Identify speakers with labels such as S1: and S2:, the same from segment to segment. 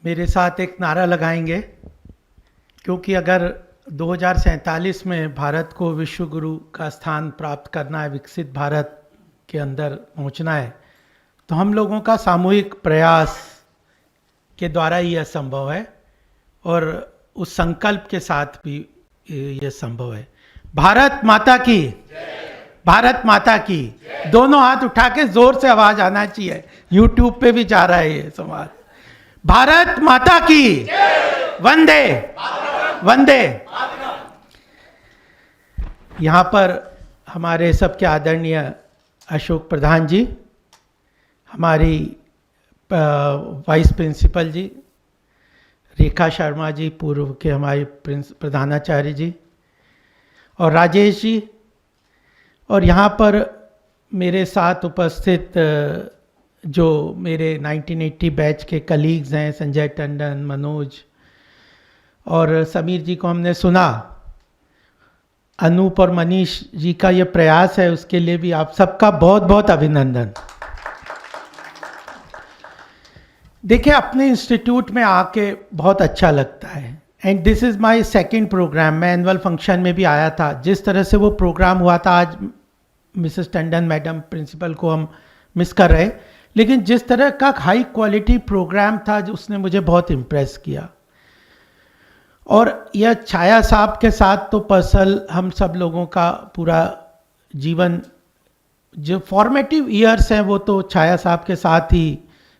S1: मेरे साथ एक नारा लगाएंगे, क्योंकि अगर 2047 में भारत को विश्व गुरु का स्थान प्राप्त करना है, विकसित भारत के अंदर पहुंचना है, तो हम लोगों का सामूहिक प्रयास के द्वारा ही यह संभव है और उस संकल्प के साथ भी यह संभव है। भारत माता की, भारत माता की। दोनों हाथ उठा के जोर से आवाज आना चाहिए। यूट्यूब पे भी जा रहा है ये संवाद। भारत माता की वंदे वंदे। यहाँ पर हमारे सबके आदरणीय अशोक प्रधान जी, हमारी वाइस प्रिंसिपल जी, रेखा शर्मा जी, पूर्व के हमारे प्रधानाचार्य जी, और राजेश जी, और यहाँ पर मेरे साथ उपस्थित जो मेरे 1980 बैच के कलीग्स हैं, संजय टंडन, मनोज और समीर जी को हमने सुना। अनूप और मनीष जी का ये प्रयास है, उसके लिए भी आप सबका बहुत बहुत अभिनंदन। देखिए, अपने इंस्टीट्यूट में आके बहुत अच्छा लगता है and this is my second program. मैं एनुअल फंक्शन में भी आया था। जिस तरह से वो प्रोग्राम हुआ था, आज मिसेस टंडन मैडम प्रिंसिपल को हम मिस कर रहे, लेकिन जिस तरह का हाई क्वालिटी प्रोग्राम था, उसने मुझे बहुत इम्प्रेस किया। और यह छाया साहब के साथ तो पर्सनल हम सब लोगों का पूरा जीवन, जो फॉर्मेटिव ईयर्स हैं, वो तो छाया साहब के साथ ही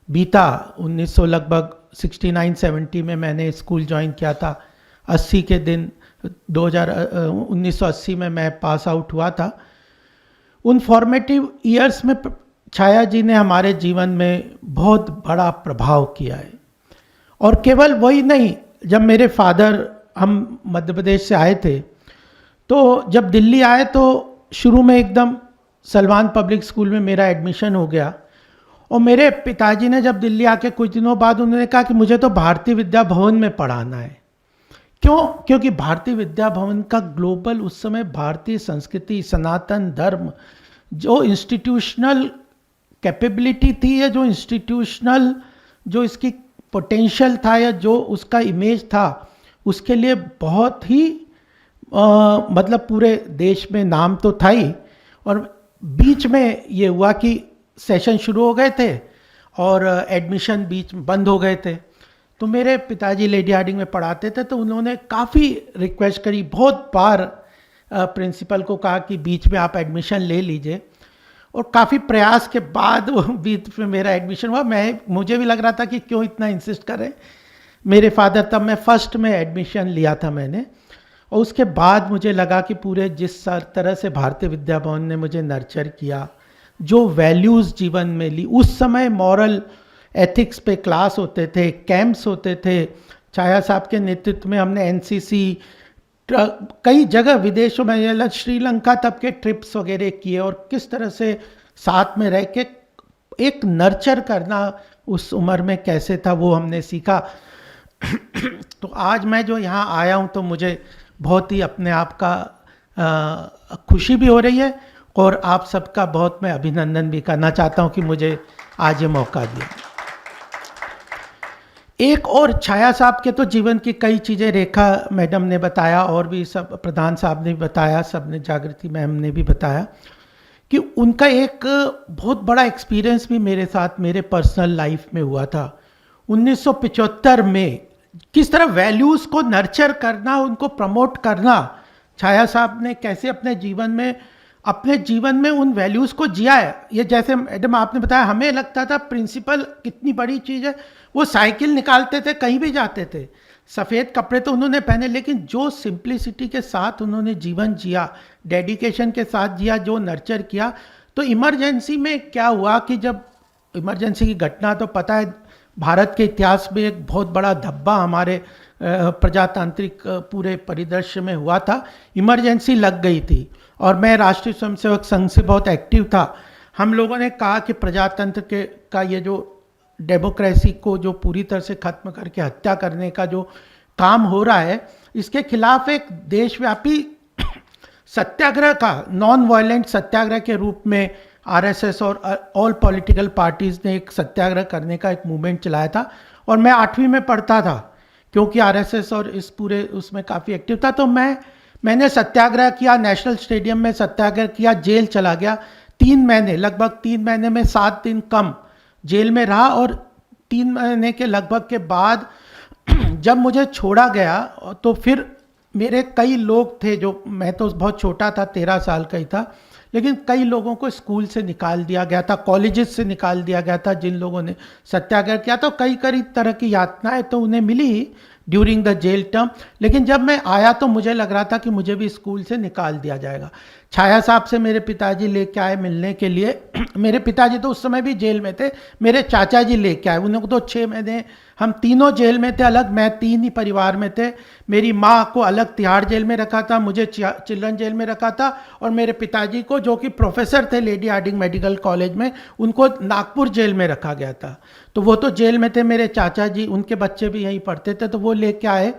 S1: बीता। 1900 लगभग 69-70 में मैंने स्कूल ज्वाइन किया था। 80 के दिन 1980 में मैं पास आउट हुआ था। उन फॉर्मेटिव ईयर्स में छाया जी ने हमारे जीवन में बहुत बड़ा प्रभाव किया है। और केवल वही नहीं, जब मेरे फादर, हम मध्य प्रदेश से आए थे, तो जब दिल्ली आए तो शुरू में एकदम सलमान पब्लिक स्कूल में मेरा एडमिशन हो गया। और मेरे पिताजी ने जब दिल्ली आके कुछ दिनों बाद उन्होंने कहा कि मुझे तो भारतीय विद्या भवन में पढ़ाना है। क्यों? क्योंकि भारतीय विद्या भवन का ग्लोबल, उस समय भारतीय संस्कृति, सनातन धर्म, जो इंस्टीट्यूशनल कैपेबिलिटी थी, या जो इंस्टीट्यूशनल जो इसकी पोटेंशियल था, या जो उसका इमेज था, उसके लिए बहुत ही मतलब पूरे देश में नाम तो था ही। और बीच में ये हुआ कि सेशन शुरू हो गए थे और एडमिशन बीच में बंद हो गए थे। तो मेरे पिताजी लेडी हार्डिंग में पढ़ाते थे, तो उन्होंने काफ़ी रिक्वेस्ट करी, बहुत बार प्रिंसिपल को कहा कि बीच में आप एडमिशन ले लीजिए। और काफ़ी प्रयास के बाद वो बीच में मेरा एडमिशन हुआ। मुझे भी लग रहा था कि क्यों इतना इंसिस्ट करें मेरे फादर। तब मैं फर्स्ट में एडमिशन लिया था मैंने। और उसके बाद मुझे लगा कि पूरे जिस तरह से भारतीय विद्या भवन ने मुझे नर्चर किया, जो वैल्यूज़ जीवन में ली, उस समय मॉरल एथिक्स पे क्लास होते थे, कैंप्स होते थे। छाया साहब के नेतृत्व में हमने एनसीसी, कई जगह विदेशों में, श्रीलंका तब के ट्रिप्स वगैरह किए, और किस तरह से साथ में रह के एक नर्चर करना उस उम्र में कैसे था, वो हमने सीखा। तो आज मैं जो यहाँ आया हूँ, तो मुझे बहुत ही अपने आप का खुशी भी हो रही है, और आप सबका बहुत मैं अभिनंदन भी करना चाहता हूँ कि मुझे आज ये मौका दिया। एक और, छाया साहब के तो जीवन की कई चीज़ें रेखा मैडम ने बताया, और भी सब प्रधान साहब ने भी बताया, सब ने, जागृति मैम ने भी बताया कि उनका एक बहुत बड़ा एक्सपीरियंस भी मेरे साथ, मेरे पर्सनल लाइफ में हुआ था। 1975 में किस तरह वैल्यूज़ को नर्चर करना, उनको प्रमोट करना, छाया साहब ने कैसे अपने जीवन में उन वैल्यूज़ को जिया है। ये जैसे मैडम आपने बताया, हमें लगता था प्रिंसिपल कितनी बड़ी चीज़ है। वो साइकिल निकालते थे, कहीं भी जाते थे, सफ़ेद कपड़े तो उन्होंने पहने, लेकिन जो सिंप्लिसिटी के साथ उन्होंने जीवन जिया, डेडिकेशन के साथ जिया, जो नर्चर किया। तो इमरजेंसी में क्या हुआ कि जब इमरजेंसी की घटना, तो पता है भारत के इतिहास में एक बहुत बड़ा धब्बा हमारे प्रजातांत्रिक पूरे परिदृश्य में हुआ था। इमरजेंसी लग गई थी, और मैं राष्ट्रीय स्वयंसेवक संघ से बहुत एक्टिव था। हम लोगों ने कहा कि प्रजातंत्र का ये जो डेमोक्रेसी को जो पूरी तरह से ख़त्म करके हत्या करने का जो काम हो रहा है, इसके खिलाफ एक देशव्यापी सत्याग्रह का, नॉन वायलेंट सत्याग्रह के रूप में आरएसएस और ऑल पॉलिटिकल पार्टीज़ ने एक सत्याग्रह करने का एक मूवमेंट चलाया था। और मैं 8वीं में पढ़ता था, क्योंकि आरएसएस और इस पूरे उसमें काफ़ी एक्टिव था। तो मैंने सत्याग्रह किया, नेशनल स्टेडियम में सत्याग्रह किया, जेल चला गया 3 महीने, लगभग 3 महीने में 7 दिन कम जेल में रहा। और 3 महीने के लगभग के बाद जब मुझे छोड़ा गया तो फिर मेरे कई लोग थे, जो, मैं तो बहुत छोटा था, 13 साल का ही था, लेकिन कई लोगों को स्कूल से निकाल दिया गया था, कॉलेजेस से निकाल दिया गया था, जिन लोगों ने सत्याग्रह किया। तो कई तरह की यातनाएं तो उन्हें मिली ड्यूरिंग द जेल टर्म। लेकिन जब मैं आया तो मुझे लग रहा था कि मुझे भी स्कूल से निकाल दिया जाएगा। छाया साहब से मेरे पिताजी लेके आए मिलने के लिए। मेरे पिताजी तो उस समय भी जेल में थे, मेरे चाचा जी लेके आए। उन्हें तो 6 महीने, हम तीनों जेल में थे अलग, मैं 3 ही परिवार में थे। मेरी माँ को अलग तिहाड़ जेल में रखा था, मुझे चिल्ड्रन जेल में रखा था, और मेरे पिताजी को, जो कि प्रोफेसर थे लेडी हार्डिंग मेडिकल कॉलेज में, उनको नागपुर जेल में रखा गया था। तो वो तो जेल में थे। मेरे चाचा जी, उनके बच्चे भी यहीं पढ़ते थे, तो वो लेके आए।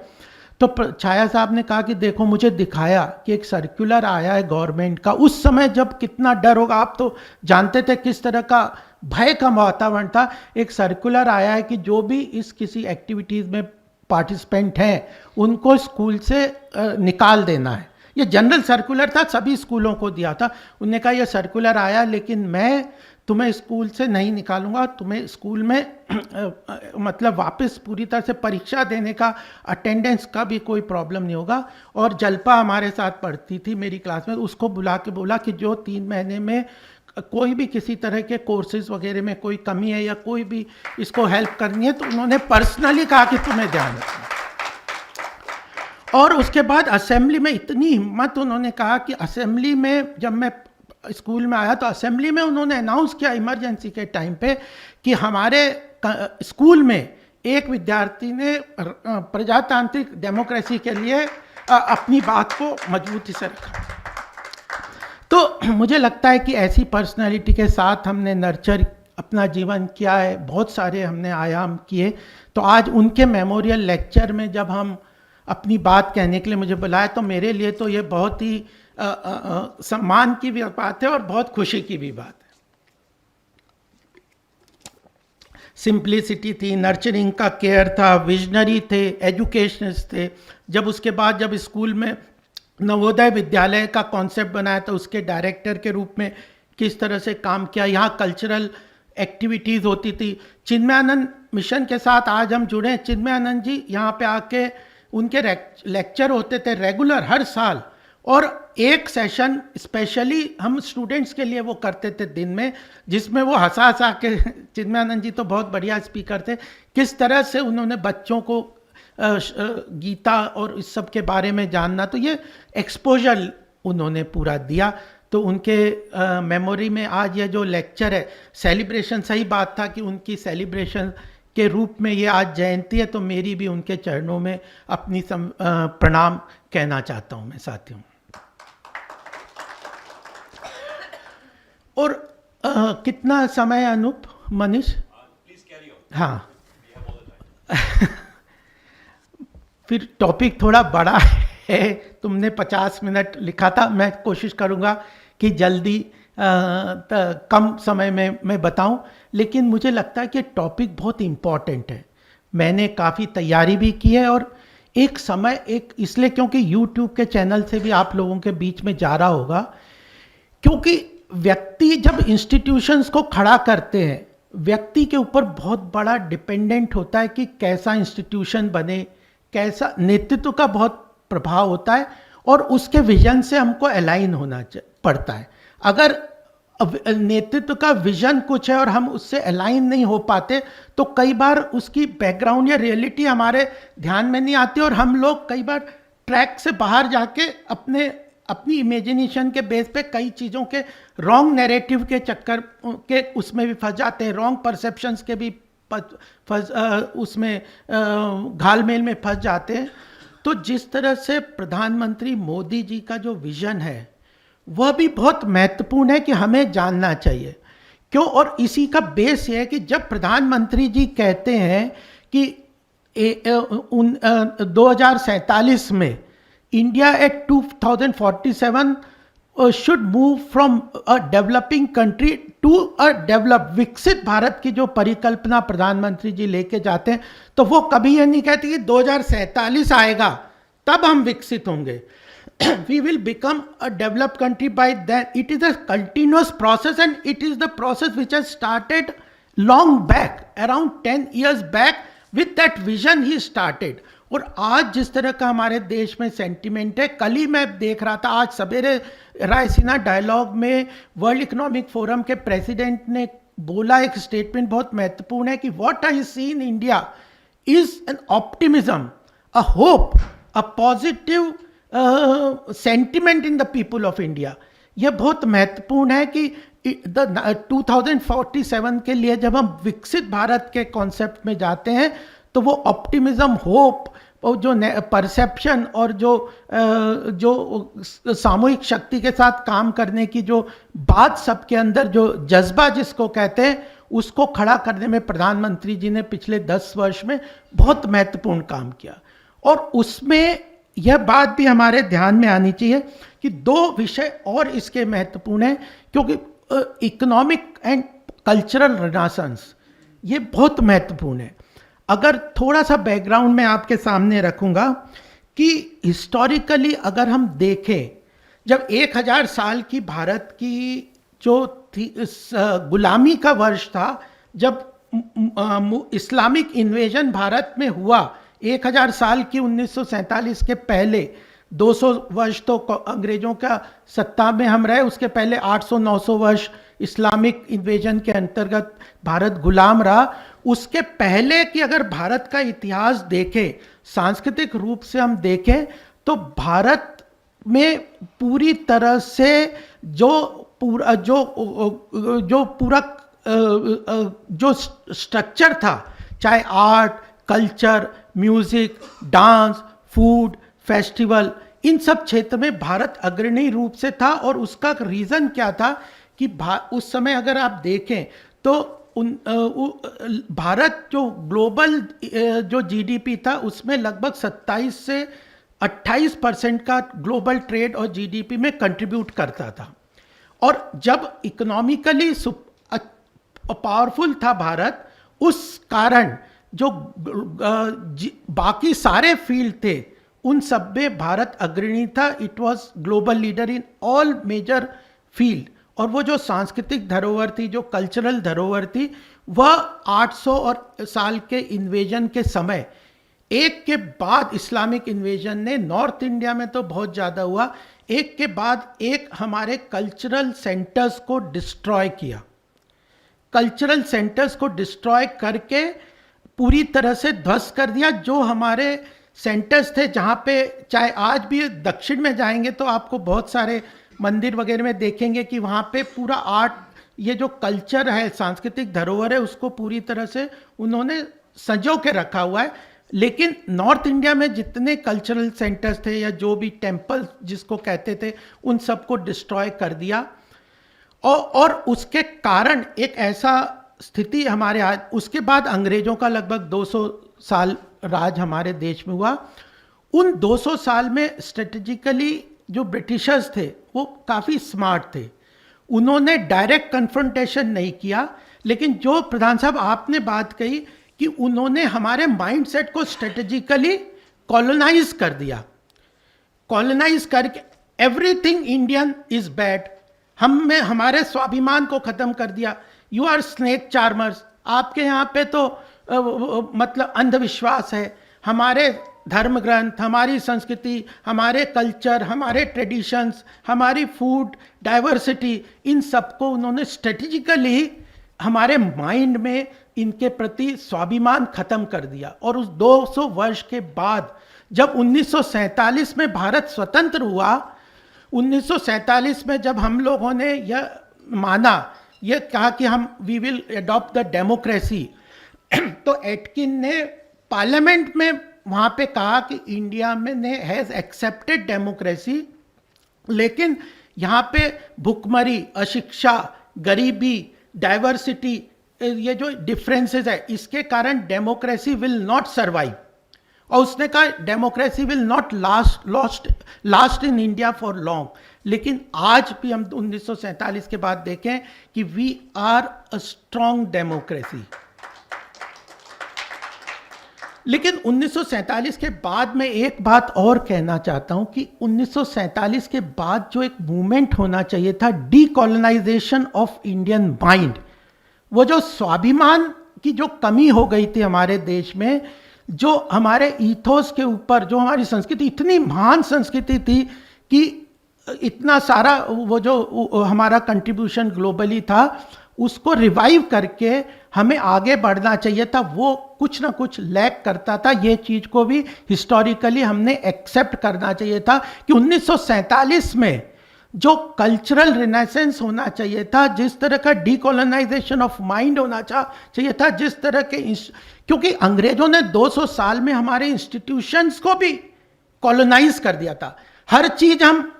S1: तो छाया साहब ने कहा कि देखो, मुझे दिखाया कि एक सर्कुलर आया है गवर्नमेंट का। उस समय जब कितना डर होगा, आप तो जानते थे किस तरह का भय का वातावरण था। एक सर्कुलर आया है कि जो भी इस किसी एक्टिविटीज़ में पार्टिसिपेंट हैं उनको स्कूल से निकाल देना है। ये जनरल सर्कुलर था, सभी स्कूलों को दिया था। उन्होंने कहा ये सर्कुलर आया, लेकिन मैं तुम्हें स्कूल से नहीं निकालूंगा, तुम्हें स्कूल में मतलब वापस पूरी तरह से परीक्षा देने का, अटेंडेंस का भी कोई प्रॉब्लम नहीं होगा। और जल्पा हमारे साथ पढ़ती थी मेरी क्लास में, उसको बुला के बोला कि जो 3 महीने में कोई भी किसी तरह के कोर्सेज वगैरह में कोई कमी है या कोई भी इसको हेल्प करनी है, तो उन्होंने पर्सनली कहा कि तुम्हें ध्यान रखना। और उसके बाद असेंबली में इतनी हिम्मत, उन्होंने कहा कि असेंबली में, जब मैं स्कूल में आया तो असेंबली में उन्होंने अनाउंस किया इमरजेंसी के टाइम पे कि हमारे स्कूल में एक विद्यार्थी ने प्रजातांत्रिक डेमोक्रेसी के लिए अपनी बात को मजबूती से रखा। तो मुझे लगता है कि ऐसी पर्सनालिटी के साथ हमने नर्चर अपना जीवन किया है, बहुत सारे हमने आयाम किए। तो आज उनके मेमोरियल लेक्चर में जब हम अपनी बात कहने के लिए मुझे बुलाया, तो मेरे लिए तो ये बहुत ही सम्मान की भी बात है और बहुत खुशी की भी बात है। सिंप्लिसिटी थी, नर्चरिंग का केयर था, विजनरी थे, एजुकेशनिस्ट थे। जब उसके बाद जब स्कूल में नवोदय विद्यालय का कॉन्सेप्ट बनाया तो उसके डायरेक्टर के रूप में किस तरह से काम किया। यहाँ कल्चरल एक्टिविटीज़ होती थी। चिन्मयानंद मिशन के साथ आज हम जुड़े हैं। चिन्मयानंद जी यहाँ पे आके उनके लेक्चर होते थे रेगुलर हर साल, और एक सेशन स्पेशली हम स्टूडेंट्स के लिए वो करते थे दिन में, जिसमें वो हंसा के, चिन्मयानंद जी तो बहुत बढ़िया स्पीकर थे, किस तरह से उन्होंने बच्चों को गीता और इस सब के बारे में जानना, तो ये एक्सपोजर उन्होंने पूरा दिया। तो उनके मेमोरी में आज ये जो लेक्चर है, सेलिब्रेशन, सही बात था कि उनकी सेलिब्रेशन के रूप में ये आज जयंती है, तो मेरी भी उनके चरणों में अपनी प्रणाम कहना चाहता हूँ मैं साथियों। और कितना समय अनूप, मनीष? हाँ फिर टॉपिक थोड़ा बड़ा है, तुमने 50 मिनट लिखा था, मैं कोशिश करूँगा कि जल्दी कम समय में मैं बताऊं, लेकिन मुझे लगता है कि टॉपिक बहुत इम्पॉर्टेंट है। मैंने काफ़ी तैयारी भी की है, और एक समय इसलिए क्योंकि YouTube के चैनल से भी आप लोगों के बीच में जा रहा होगा, क्योंकि व्यक्ति जब इंस्टीट्यूशंस को खड़ा करते हैं, व्यक्ति के ऊपर बहुत बड़ा डिपेंडेंट होता है कि कैसा इंस्टीट्यूशन बने, कैसा नेतृत्व का बहुत प्रभाव होता है, और उसके विजन से हमको अलाइन होना पड़ता है। अगर नेतृत्व का विजन कुछ है और हम उससे अलाइन नहीं हो पाते, तो कई बार उसकी बैकग्राउंड या रियलिटी हमारे ध्यान में नहीं आती, और हम लोग कई बार ट्रैक से बाहर जाके अपनी इमेजिनेशन के बेस पे कई चीज़ों के रॉन्ग नैरेटिव के चक्कर के उसमें भी फंस जाते हैं, रॉन्ग परसेप्शंस के भी उसमें घालमेल में फंस जाते हैं। तो जिस तरह से प्रधानमंत्री मोदी जी का जो विजन है वह भी बहुत महत्वपूर्ण है कि हमें जानना चाहिए क्यों। और इसी का बेस ये है कि जब प्रधानमंत्री जी कहते हैं कि 2047 में India at 2047 should move from a developing country to a develop, विकसित भारत की जो परिकल्पना प्रधानमंत्री जी लेके जाते हैं, तो वो कभी ये नहीं कहते कि 2047 आएगा तब हम विकसित होंगे. We will become a developed country by then. It is a continuous process, and it is the process which has started long back, around 10 years back. With that vision he started. और आज जिस तरह का हमारे देश में sentiment है, कल ही मैं देख रहा था, आज सवेरे रायसीना डायलॉग में वर्ल्ड इकोनॉमिक फोरम के प्रेसिडेंट ने बोला, एक स्टेटमेंट बहुत महत्वपूर्ण है कि what I see in India is an optimism, a hope, a positive sentiment in the people of India. यह बहुत महत्वपूर्ण है कि 2047 के लिए जब हम विकसित भारत के कॉन्सेप्ट में जाते हैं तो वो ऑप्टिमिज्म, होप और जो परसेप्शन और जो सामूहिक शक्ति के साथ काम करने की जो बात सबके अंदर, जो जज्बा जिसको कहते हैं, उसको खड़ा करने में प्रधानमंत्री जी ने पिछले 10 वर्ष में बहुत महत्वपूर्ण काम किया. और उसमें यह बात भी हमारे ध्यान में आनी चाहिए कि 2 विषय और इसके महत्वपूर्ण हैं, क्योंकि इकोनॉमिक एंड कल्चरल रिनेसेंस ये बहुत महत्वपूर्ण है. अगर थोड़ा सा बैकग्राउंड में आपके सामने रखूंगा कि हिस्टोरिकली अगर हम देखें, जब 1000 साल की भारत की जो थी गुलामी का वर्ष था, जब इस्लामिक इन्वेजन भारत में हुआ 1000 साल की 1947 के पहले, 200 वर्ष तो अंग्रेजों का सत्ता में हम रहे, उसके पहले 800-900 वर्ष इस्लामिक इन्वेजन के अंतर्गत भारत गुलाम रहा. उसके पहले की अगर भारत का इतिहास देखें, सांस्कृतिक रूप से हम देखें, तो भारत में पूरी तरह से जो स्ट्रक्चर था, चाहे art, culture, music, dance, food, festival, इन सब क्षेत्र में भारत अग्रणी रूप से था. और उसका रीज़न क्या था कि उस समय अगर आप देखें तो भारत जो ग्लोबल जो जीडीपी था उसमें लगभग 27 से 28% का ग्लोबल ट्रेड और जीडीपी में कंट्रीब्यूट करता था. और जब इकोनॉमिकली पावरफुल था भारत, उस कारण जो बाकी सारे फील्ड थे उन सब में भारत अग्रणी था. It was global leader in all major field. और वो जो सांस्कृतिक धरोहर थी, जो कल्चरल धरोहर थी, वह 800 और साल के इन्वेजन के समय, एक के बाद इस्लामिक इन्वेजन ने नॉर्थ इंडिया में तो बहुत ज़्यादा हुआ, एक के बाद एक हमारे कल्चरल सेंटर्स को डिस्ट्रॉय किया. कल्चरल सेंटर्स को डिस्ट्रॉय करके पूरी तरह से ध्वस्त कर दिया. जो हमारे सेंटर्स थे, जहाँ पे चाहे आज भी दक्षिण में जाएंगे तो आपको बहुत सारे मंदिर वगैरह में देखेंगे कि वहाँ पे पूरा आर्ट, ये जो कल्चर है, सांस्कृतिक धरोहर है, उसको पूरी तरह से उन्होंने संजो के रखा हुआ है. लेकिन नॉर्थ इंडिया में जितने कल्चरल सेंटर्स थे या जो भी टेम्पल जिसको कहते थे, उन सबको डिस्ट्रॉय कर दिया. और उसके कारण एक ऐसा स्थिति हमारे आज, उसके बाद अंग्रेजों का लगभग 200 साल राज हमारे देश में हुआ. उन 200 साल में स्ट्रेटेजिकली जो ब्रिटिशर्स थे वो काफ़ी स्मार्ट थे. उन्होंने डायरेक्ट कन्फ्रंटेशन नहीं किया, लेकिन जो प्रधान साहब आपने बात कही कि उन्होंने हमारे माइंडसेट को स्ट्रेटेजिकली कॉलोनाइज कर दिया. कॉलोनाइज करके एवरीथिंग इंडियन इज बैड, हमारे स्वाभिमान को ख़त्म कर दिया. यू आर स्नेक चार्मर्स, आपके यहाँ पे तो मतलब अंधविश्वास है. हमारे धर्म ग्रंथ, हमारी संस्कृति, हमारे कल्चर, हमारे ट्रेडिशंस, हमारी फूड डाइवर्सिटी, इन सबको उन्होंने स्ट्रेटेजिकली हमारे माइंड में इनके प्रति स्वाभिमान खत्म कर दिया. और उस 200 वर्ष के बाद जब 1947 में भारत स्वतंत्र हुआ, 1947 में जब हम लोगों ने यह माना, यह कहा कि हम we will adopt the democracy, तो एटकिन ने पार्लियामेंट में वहाँ पे कहा कि इंडिया में ने हैज़ एक्सेप्टेड डेमोक्रेसी, लेकिन यहाँ पे भुखमरी, अशिक्षा, गरीबी, डाइवर्सिटी, ये जो डिफरेंसेस है, इसके कारण डेमोक्रेसी विल नॉट सर्वाइव. और उसने कहा democracy will not last in India for long. लेकिन आज भी हम 1947 के बाद देखें कि we are a strong democracy. लेकिन 1947 के बाद मैं एक बात और कहना चाहता हूं कि 1947 के बाद जो एक मूवमेंट होना चाहिए था, डीकोलोनाइजेशन ऑफ इंडियन माइंड, वो जो स्वाभिमान की जो कमी हो गई थी हमारे देश में, जो हमारे ईथोस के ऊपर, जो हमारी संस्कृति इतनी महान संस्कृति थी कि इतना सारा वो जो हमारा कंट्रीब्यूशन ग्लोबली था, उसको रिवाइव करके हमें आगे बढ़ना चाहिए था। वो कुछ ना कुछ लैक करता था। ये चीज को भी हिस्टोरिकली हमने एक्सेप्ट करना चाहिए था कि 1947 में जो कल्चरल रिनेसेंस होना चाहिए था, जिस तरह का डीकोलोनाइजेशन ऑफ माइंड होना चाहिए था, जिस तरह के क्योंकि अंग्रेजों ने 200 साल में हमारे इंस्टीट्यूशंस को भी कॉलोनाइज कर दिया था। हर चीज हम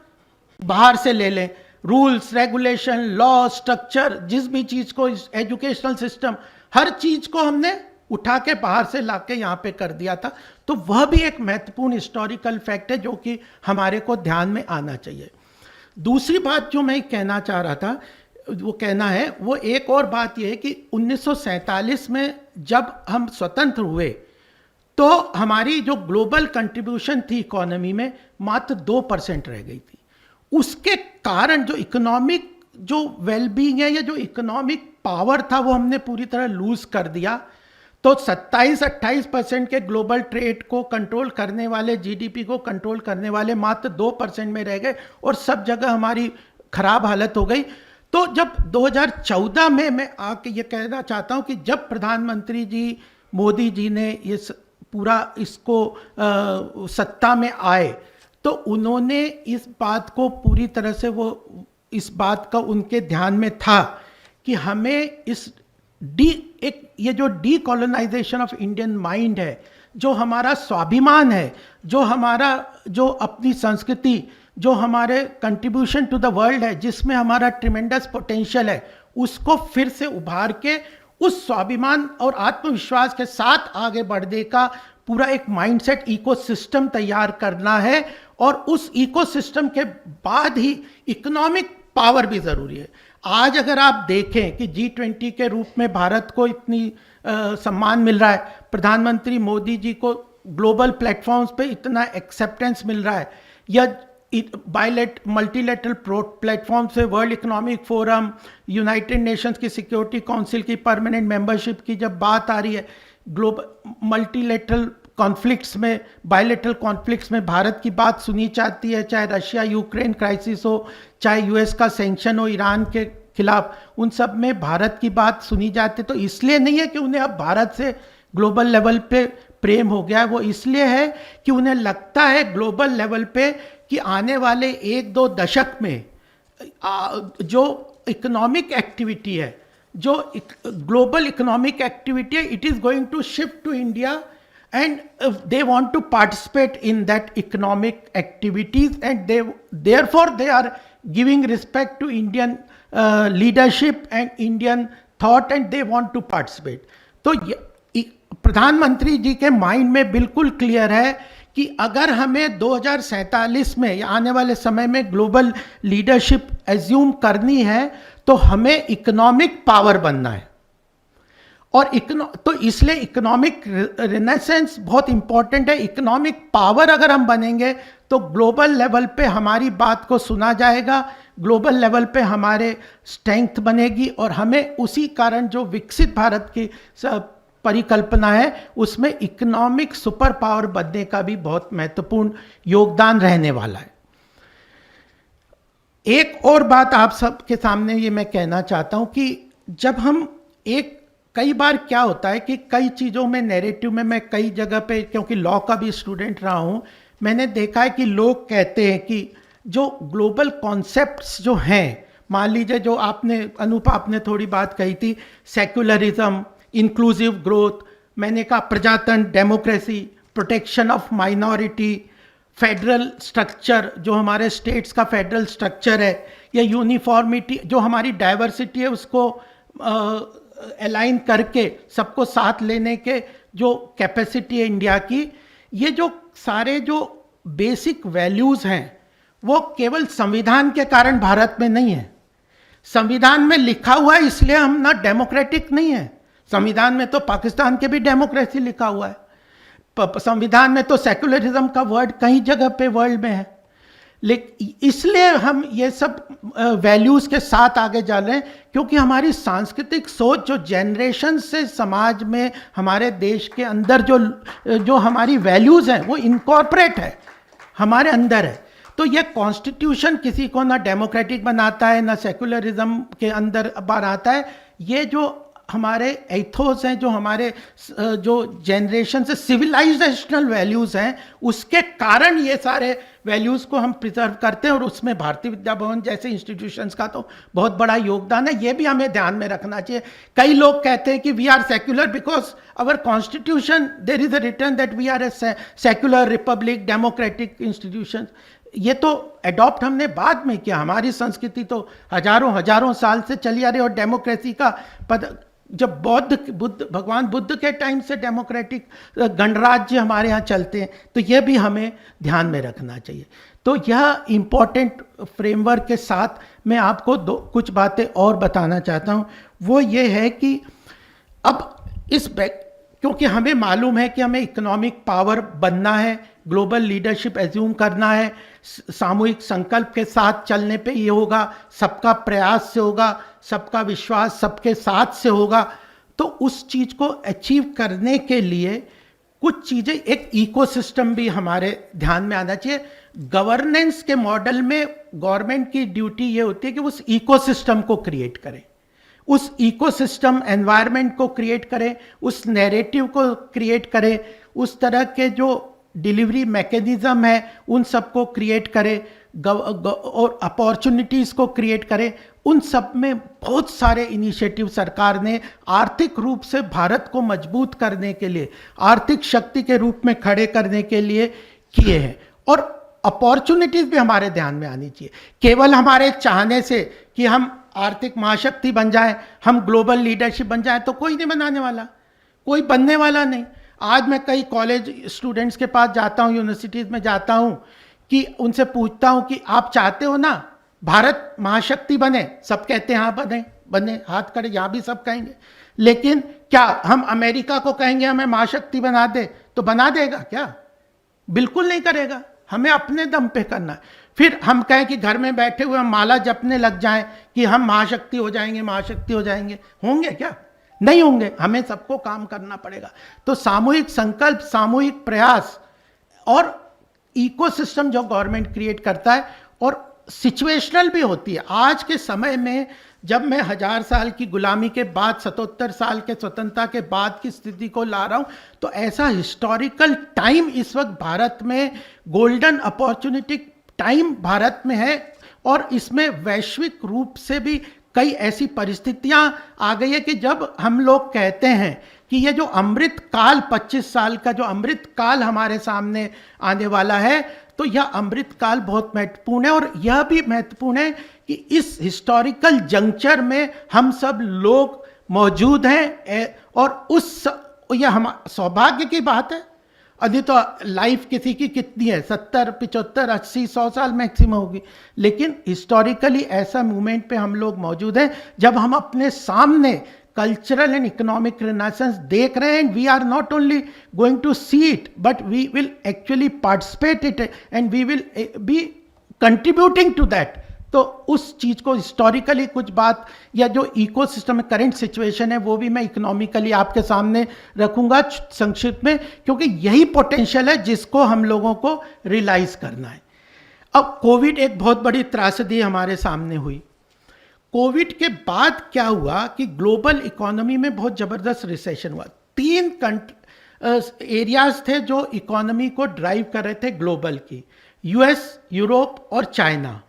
S1: बाहर से ले लें, रूल्स, रेगुलेशन, लॉ, स्ट्रक्चर, जिस भी चीज को, एजुकेशनल सिस्टम, हर चीज को हमने उठा के बाहर से लाके यहाँ पे कर दिया था। तो वह भी एक महत्वपूर्ण हिस्टोरिकल फैक्ट है जो कि हमारे को ध्यान में आना चाहिए। दूसरी बात जो मैं कहना चाह रहा था, वो कहना है, वो एक और बात यह है कि 1947 में जब हम स्वतंत्र हुए तो हमारी जो ग्लोबल कंट्रीब्यूशन थी इकोनॉमी में मात्र 2% रह गई थी। उसके कारण जो इकोनॉमिक जो वेलबींग है या जो इकोनॉमिक पावर था वो हमने पूरी तरह लूज कर दिया। तो 27-28% के ग्लोबल ट्रेड को कंट्रोल करने वाले, जीडीपी को कंट्रोल करने वाले मात्र 2% में रह गए और सब जगह हमारी खराब हालत हो गई। तो जब 2014 में मैं आके ये कहना चाहता हूँ कि जब प्रधानमंत्री जी मोदी जी ने ये पूरा इसको सत्ता में आए तो उन्होंने इस बात को पूरी तरह से, वो इस बात का उनके ध्यान में था कि हमें इस ये जो डीकोलोनाइजेशन ऑफ इंडियन माइंड है, जो हमारा स्वाभिमान है, जो हमारा जो अपनी संस्कृति, जो हमारे कंट्रीब्यूशन टू द वर्ल्ड है, जिसमें हमारा ट्रिमेंडस पोटेंशियल है, उसको फिर से उभार के उस स्वाभिमान और आत्मविश्वास के साथ आगे बढ़ने का पूरा एक माइंडसेट, इकोसिस्टम तैयार करना है। और उस इकोसिस्टम के बाद ही इकोनॉमिक पावर भी जरूरी है। आज अगर आप देखें कि G20 के रूप में भारत को इतनी सम्मान मिल रहा है, प्रधानमंत्री मोदी जी को ग्लोबल प्लेटफॉर्म्स पे इतना एक्सेप्टेंस मिल रहा है, या मल्टीलेटरल प्लेटफॉर्म से world Economic forum, United Nations की सिक्योरिटी काउंसिल की परमानेंट मेंबरशिप की जब बात आ रही है, ग्लोबल मल्टीलेटरल कॉन्फ्लिक्ट्स में, बायलेटरल कॉन्फ्लिक्ट्स में भारत की बात सुनी जाती है, चाहे रशिया यूक्रेन क्राइसिस हो, चाहे यूएस का सैंक्शन हो ईरान के खिलाफ, उन सब में भारत की बात सुनी जाती है। तो इसलिए नहीं है कि उन्हें अब भारत से ग्लोबल लेवल पे प्रेम हो गया है, वो इसलिए है कि उन्हें लगता है ग्लोबल लेवल पे कि आने वाले 1-2 दशक में जो इकोनॉमिक एक्टिविटी है, जो ग्लोबल इकोनॉमिक एक्टिविटी है, it is going to shift to India and they want to participate in that economic activities, and therefore they are giving respect to Indian leadership and Indian thought, and they want to participate. तो प्रधानमंत्री जी के mind में बिल्कुल clear है कि अगर हमें 2047 में या आने वाले समय में ग्लोबल लीडरशिप एज्यूम करनी है तो हमें इकोनॉमिक पावर बनना है। और तो इसलिए इकोनॉमिक रिनेसेंस बहुत इंपॉर्टेंट है। इकोनॉमिक पावर अगर हम बनेंगे तो ग्लोबल लेवल पे हमारी बात को सुना जाएगा, ग्लोबल लेवल पे हमारे स्ट्रेंथ बनेगी, और हमें उसी कारण जो विकसित भारत की परिकल्पना है उसमें इकोनॉमिक सुपर पावर बनने का भी बहुत महत्वपूर्ण योगदान रहने वाला है। एक और बात आप सबके सामने ये मैं कहना चाहता हूं कि जब हम कई बार क्या होता है कि कई चीज़ों में नैरेटिव में, मैं कई जगह पे क्योंकि लॉ का भी स्टूडेंट रहा हूँ, मैंने देखा है कि लोग कहते हैं कि जो ग्लोबल कॉन्सेप्ट्स जो हैं, मान लीजिए जो आपने थोड़ी बात कही थी, सेक्युलरिज्म, इंक्लूसिव ग्रोथ, मैंने कहा प्रजातंत्र, democracy, protection of minority, federal structure, जो हमारे स्टेट्स का फेडरल स्ट्रक्चर है, या यूनिफॉर्मिटी, जो हमारी डाइवर्सिटी है उसको अलाइन करके सबको साथ लेने के जो कैपेसिटी है इंडिया की, ये जो सारे जो बेसिक वैल्यूज़ हैं वो केवल संविधान के कारण भारत में नहीं है। संविधान में लिखा हुआ है इसलिए हम ना डेमोक्रेटिक नहीं है। संविधान में तो पाकिस्तान के भी डेमोक्रेसी लिखा हुआ है, संविधान में तो सेकुलरिज्म का वर्ड कई जगह पे वर्ल्ड में है। लेकिन इसलिए हम ये सब वैल्यूज के साथ आगे जा रहे हैं क्योंकि हमारी सांस्कृतिक सोच जो जनरेशन से समाज में हमारे देश के अंदर जो हमारी वैल्यूज हैं वो इनकॉर्पोरेट है, हमारे अंदर है। तो ये कॉन्स्टिट्यूशन किसी को ना डेमोक्रेटिक बनाता है ना सेकुलरिज्म के अंदर बनाता है। ये जो हमारे एथोस हैं, जो हमारे जो जनरेशन से सिविलाइजेशनल वैल्यूज़ हैं, उसके कारण ये सारे वैल्यूज़ को हम प्रिजर्व करते हैं और उसमें भारतीय विद्या भवन जैसे इंस्टीट्यूशंस का तो बहुत बड़ा योगदान है। ये भी हमें ध्यान में रखना चाहिए। कई लोग कहते हैं कि we are secular because our constitution there is a return that we are a secular republic democratic institution. ये तो अडॉप्ट हमने बाद में किया। हमारी संस्कृति तो हजारों साल से चली आ रही है और डेमोक्रेसी का पद जब भगवान बुद्ध के टाइम से डेमोक्रेटिक गणराज्य हमारे यहाँ चलते हैं, तो यह भी हमें ध्यान में रखना चाहिए। तो यह इम्पोर्टेंट फ्रेमवर्क के साथ मैं आपको कुछ बातें और बताना चाहता हूँ। वो ये है कि अब क्योंकि हमें मालूम है कि हमें इकोनॉमिक पावर बनना है, ग्लोबल लीडरशिप एज्यूम करना है, सामूहिक संकल्प के साथ चलने पे ये होगा, सबका प्रयास से होगा, सबका विश्वास सबके साथ से होगा। तो उस चीज़ को अचीव करने के लिए कुछ चीज़ें, एक इकोसिस्टम भी हमारे ध्यान में आना चाहिए। गवर्नेंस के मॉडल में गवर्नमेंट की ड्यूटी ये होती है कि उस इकोसिस्टम को क्रिएट करें, उस इकोसिस्टम एनवायरनमेंट को क्रिएट करें, उस नैरेटिव को क्रिएट करें, उस तरह के जो डिलीवरी मैकेनिज्म है उन सबको क्रिएट करें और अपॉर्चुनिटीज़ को क्रिएट करें। उन सब में बहुत सारे इनिशिएटिव सरकार ने आर्थिक रूप से भारत को मजबूत करने के लिए, आर्थिक शक्ति के रूप में खड़े करने के लिए किए हैं। और अपॉर्चुनिटीज़ भी हमारे ध्यान में आनी चाहिए। केवल हमारे चाहने से कि हम आर्थिक महाशक्ति बन जाएं, हम ग्लोबल लीडरशिप बन जाएं, तो कोई नहीं बनाने वाला, कोई बनने वाला नहीं। आज मैं कई कॉलेज स्टूडेंट्स के पास जाता हूँ, यूनिवर्सिटीज़ में जाता हूँ कि उनसे पूछता हूँ कि आप चाहते हो ना भारत महाशक्ति बने? सब कहते हैं हाँ बने बने, हाथ खड़े, यहाँ भी सब कहेंगे। लेकिन क्या हम अमेरिका को कहेंगे हमें महाशक्ति बना दे तो बना देगा क्या? बिल्कुल नहीं करेगा। हमें अपने दम पे करना है। फिर हम कहें कि घर में बैठे हुए हम माला जपने लग जाएं कि हम महाशक्ति हो जाएंगे, महाशक्ति हो जाएंगे, होंगे क्या? नहीं होंगे। हमें सबको काम करना पड़ेगा। तो सामूहिक संकल्प, सामूहिक प्रयास और इकोसिस्टम जो गवर्नमेंट क्रिएट करता है, और सिचुएशनल भी होती है। आज के समय में जब मैं 1000 साल की गुलामी के बाद 77 साल के स्वतंत्रता के बाद की स्थिति को ला रहा हूँ, तो ऐसा हिस्टोरिकल टाइम इस वक्त भारत में, गोल्डन अपॉर्चुनिटी टाइम भारत में है। और इसमें वैश्विक रूप से भी कई ऐसी परिस्थितियां आ गई है कि जब हम लोग कहते हैं कि ये जो अमृत काल, 25 साल का जो अमृत काल हमारे सामने आने वाला है, तो यह अमृत काल बहुत महत्वपूर्ण है। और यह भी महत्वपूर्ण है कि इस हिस्टोरिकल जंक्चर में हम सब लोग मौजूद हैं। और यह हम सौभाग्य की बात है। अभी तो लाइफ किसी की कितनी है, 70, 75, 80, 100 साल मैक्सिमम होगी। लेकिन हिस्टोरिकली ऐसा मूवमेंट पे हम लोग मौजूद हैं जब हम अपने सामने कल्चरल एंड इकोनॉमिक रिनाइसेंस देख रहे हैं। We are not only going to see it, but we will actually participate it and we will be contributing to that. तो उस चीज़ को हिस्टोरिकली कुछ बात, या जो इकोसिस्टम में करंट सिचुएशन है, वो भी मैं इकोनॉमिकली आपके सामने रखूंगा संक्षिप्त में, क्योंकि यही पोटेंशियल है जिसको हम लोगों को रियलाइज करना है। अब कोविड एक बहुत बड़ी त्रासदी हमारे सामने हुई। कोविड के बाद क्या हुआ कि ग्लोबल इकोनॉमी में बहुत ज़बरदस्त रिसेशन हुआ। 3 एरियाज थे जो इकोनॉमी को ड्राइव कर रहे थे ग्लोबल की, यूएस, यूरोप और चाइना।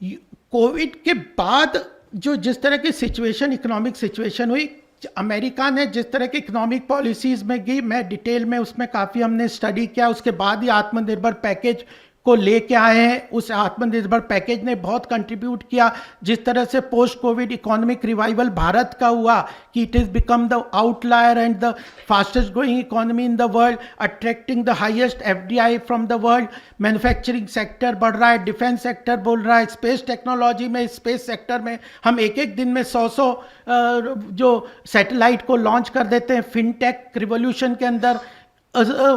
S1: कोविड के बाद जो जिस तरह की सिचुएशन, इकोनॉमिक सिचुएशन हुई, अमेरिका ने जिस तरह की इकोनॉमिक पॉलिसीज़ में गई, मैं डिटेल में उसमें काफ़ी हमने स्टडी किया। उसके बाद ही आत्मनिर्भर पैकेज को लेके आए हैं। उस आत्मनिर्भर पैकेज ने बहुत कंट्रीब्यूट किया। जिस तरह से post Covid economic revival Bharat का हुआ कि it is become the outlier and the fastest growing economy in the world, attracting the highest FDI from the world. Manufacturing sector बढ़ रहा है, डिफेंस सेक्टर बोल रहा है, स्पेस टेक्नोलॉजी में, स्पेस सेक्टर में हम एक एक दिन में 100 जो सैटेलाइट को लॉन्च कर देते हैं। फिनटेक रिवोल्यूशन के अंदर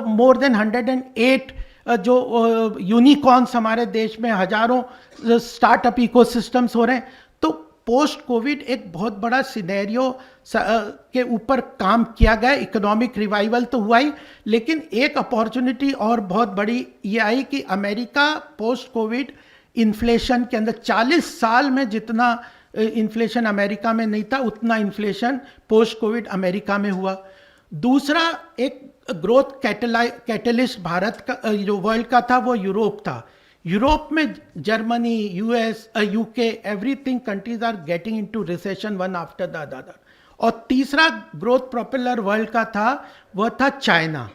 S1: मोर देन 108 जो यूनिकॉर्न्स हमारे देश में, हजारों स्टार्टअप इकोसिस्टम्स हो रहे हैं। तो पोस्ट कोविड एक बहुत बड़ा सिनेरियो के ऊपर काम किया गया। इकोनॉमिक रिवाइवल तो हुआ ही, लेकिन एक अपॉर्चुनिटी और बहुत बड़ी ये आई कि अमेरिका पोस्ट कोविड इन्फ्लेशन के अंदर 40 साल में जितना इन्फ्लेशन अमेरिका में नहीं था, उतना इन्फ्लेशन पोस्ट कोविड अमेरिका में हुआ। दूसरा एक ग्रोथ कैटलिस्ट भारत का जो वर्ल्ड का था वो यूरोप था। यूरोप में Germany, US, UK, everything countries are getting into recession one after the other. और तीसरा ग्रोथ प्रोपेलर वर्ल्ड का था वह था चाइना।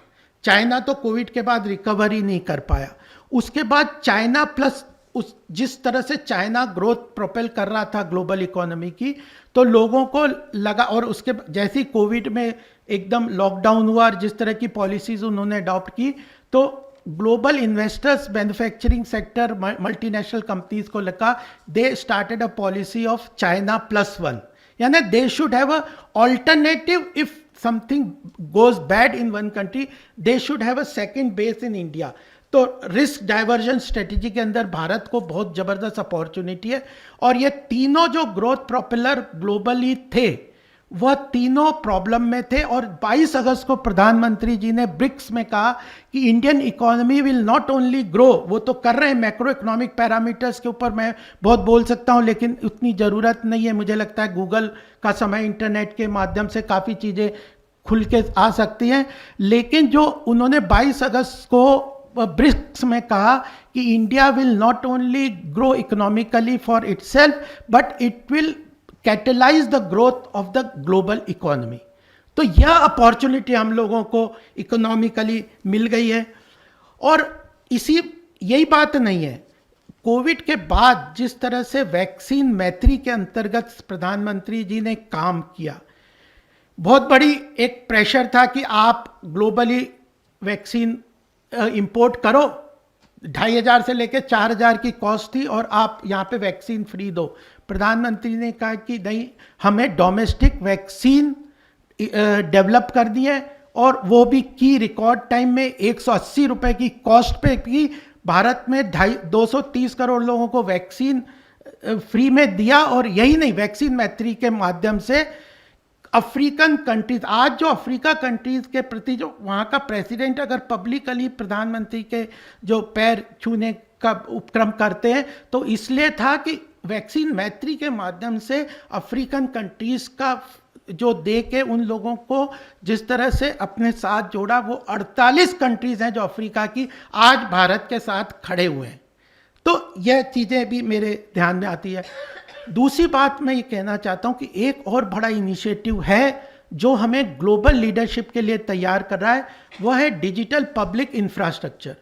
S1: चाइना तो कोविड के बाद रिकवर ही नहीं कर पाया। उसके बाद चाइना प्लस उस जिस तरह से चाइना ग्रोथ प्रोपेल कर रहा था ग्लोबल इकोनॉमी की, तो लोगों को लगा, और उसके जैसे ही कोविड में एकदम लॉकडाउन हुआ और जिस तरह की पॉलिसीज उन्होंने अडॉप्ट की, तो global investors, manufacturing sector, multinational companies को लगा they started a policy of China +1, यानी they should have a alternative if something goes bad in one country, they should have a second base in India. तो risk diversion strategy के अंदर भारत को बहुत जबरदस्त opportunity है। और ये तीनों जो ग्रोथ प्रोपेलर ग्लोबली थे वह तीनों प्रॉब्लम में थे। और 22 अगस्त को प्रधानमंत्री जी ने ब्रिक्स में कहा कि Indian economy will not only grow, वो तो कर रहे हैं मैक्रो इकोनॉमिक पैरामीटर्स के ऊपर मैं बहुत बोल सकता हूँ, लेकिन उतनी ज़रूरत नहीं है। मुझे लगता है गूगल का समय, इंटरनेट के माध्यम से काफ़ी चीज़ें खुल के आ सकती हैं। लेकिन जो उन्होंने 22 अगस्त को ब्रिक्स में कहा कि India will not only grow economically for itself but it will catalyse the growth of the global economy. तो यह अपॉर्चुनिटी हम लोगों को इकोनॉमिकली मिल गई है। और यही बात नहीं है, कोविड के बाद जिस तरह से वैक्सीन मैत्री के अंतर्गत प्रधानमंत्री जी ने काम किया, बहुत बड़ी एक प्रेशर था कि आप ग्लोबली वैक्सीन इंपोर्ट करो, 2500 से लेकर 4000 की कॉस्ट थी और आप यहाँ पे वैक्सीन फ्री दो। प्रधानमंत्री ने कहा कि नहीं, हमें डोमेस्टिक वैक्सीन डेवलप कर दी है, और वो भी की रिकॉर्ड टाइम में 180 रुपए की कॉस्ट पे की। भारत में 230 करोड़ लोगों को वैक्सीन फ्री में दिया। और यही नहीं, वैक्सीन मैत्री के माध्यम से अफ्रीकन कंट्रीज, आज जो अफ्रीका कंट्रीज के प्रति जो वहाँ का प्रेसिडेंट अगर पब्लिकली प्रधानमंत्री के जो पैर छूने का उपक्रम करते हैं, तो इसलिए था कि वैक्सीन मैत्री के माध्यम से अफ्रीकन कंट्रीज का जो दे के उन लोगों को जिस तरह से अपने साथ जोड़ा, वो 48 कंट्रीज हैं जो अफ्रीका की आज भारत के साथ खड़े हुए हैं। तो यह चीज़ें भी मेरे ध्यान में आती है। दूसरी बात मैं ये कहना चाहता हूँ कि एक और बड़ा इनिशिएटिव है जो हमें ग्लोबल लीडरशिप के लिए तैयार कर रहा है, वह है डिजिटल पब्लिक इंफ्रास्ट्रक्चर।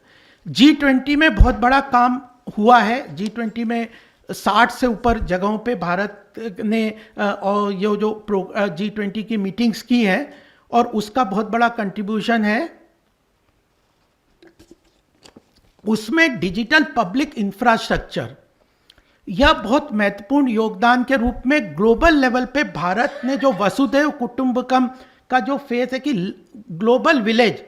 S1: G20 में बहुत बड़ा काम हुआ है। G20 में 60 से ऊपर जगहों पे भारत ने और ये जो G20 की मीटिंग्स की है, और उसका बहुत बड़ा कंट्रीब्यूशन है। उसमें डिजिटल पब्लिक इंफ्रास्ट्रक्चर यह बहुत महत्वपूर्ण योगदान के रूप में ग्लोबल लेवल पे भारत ने जो वसुधैव कुटुंबकम का जो फेस है कि global village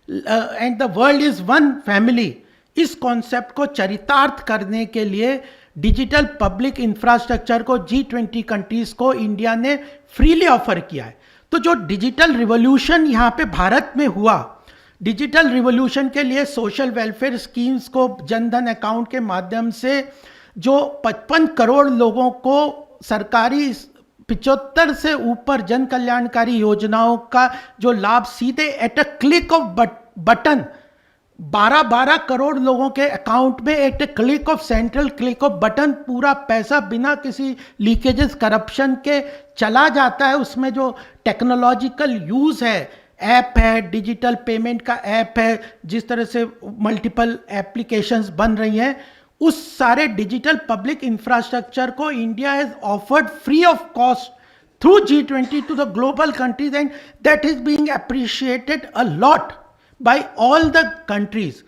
S1: and the world is one family, इस कॉन्सेप्ट को चरितार्थ करने के लिए डिजिटल पब्लिक इंफ्रास्ट्रक्चर को G20 कंट्रीज को इंडिया ने फ्रीली ऑफर किया है। तो जो डिजिटल रिवॉल्यूशन यहाँ पे भारत में हुआ, डिजिटल रिवॉल्यूशन के लिए सोशल वेलफेयर स्कीम्स को जनधन अकाउंट के माध्यम से जो 55 करोड़ लोगों को सरकारी 75 से ऊपर जन कल्याणकारी योजनाओं का जो लाभ सीधे at a click off button 12 crore लोगों के अकाउंट में at a click of central click off button पूरा पैसा बिना किसी लीकेजेस करप्शन के चला जाता है। उसमें जो टेक्नोलॉजिकल यूज है, ऐप है, डिजिटल पेमेंट का ऐप है, जिस तरह से मल्टीपल एप्लीकेशंस बन रही हैं, उस सारे डिजिटल पब्लिक इंफ्रास्ट्रक्चर को India has offered free of cost through G20 to the global countries, and that is being appreciated a lot by all the countries.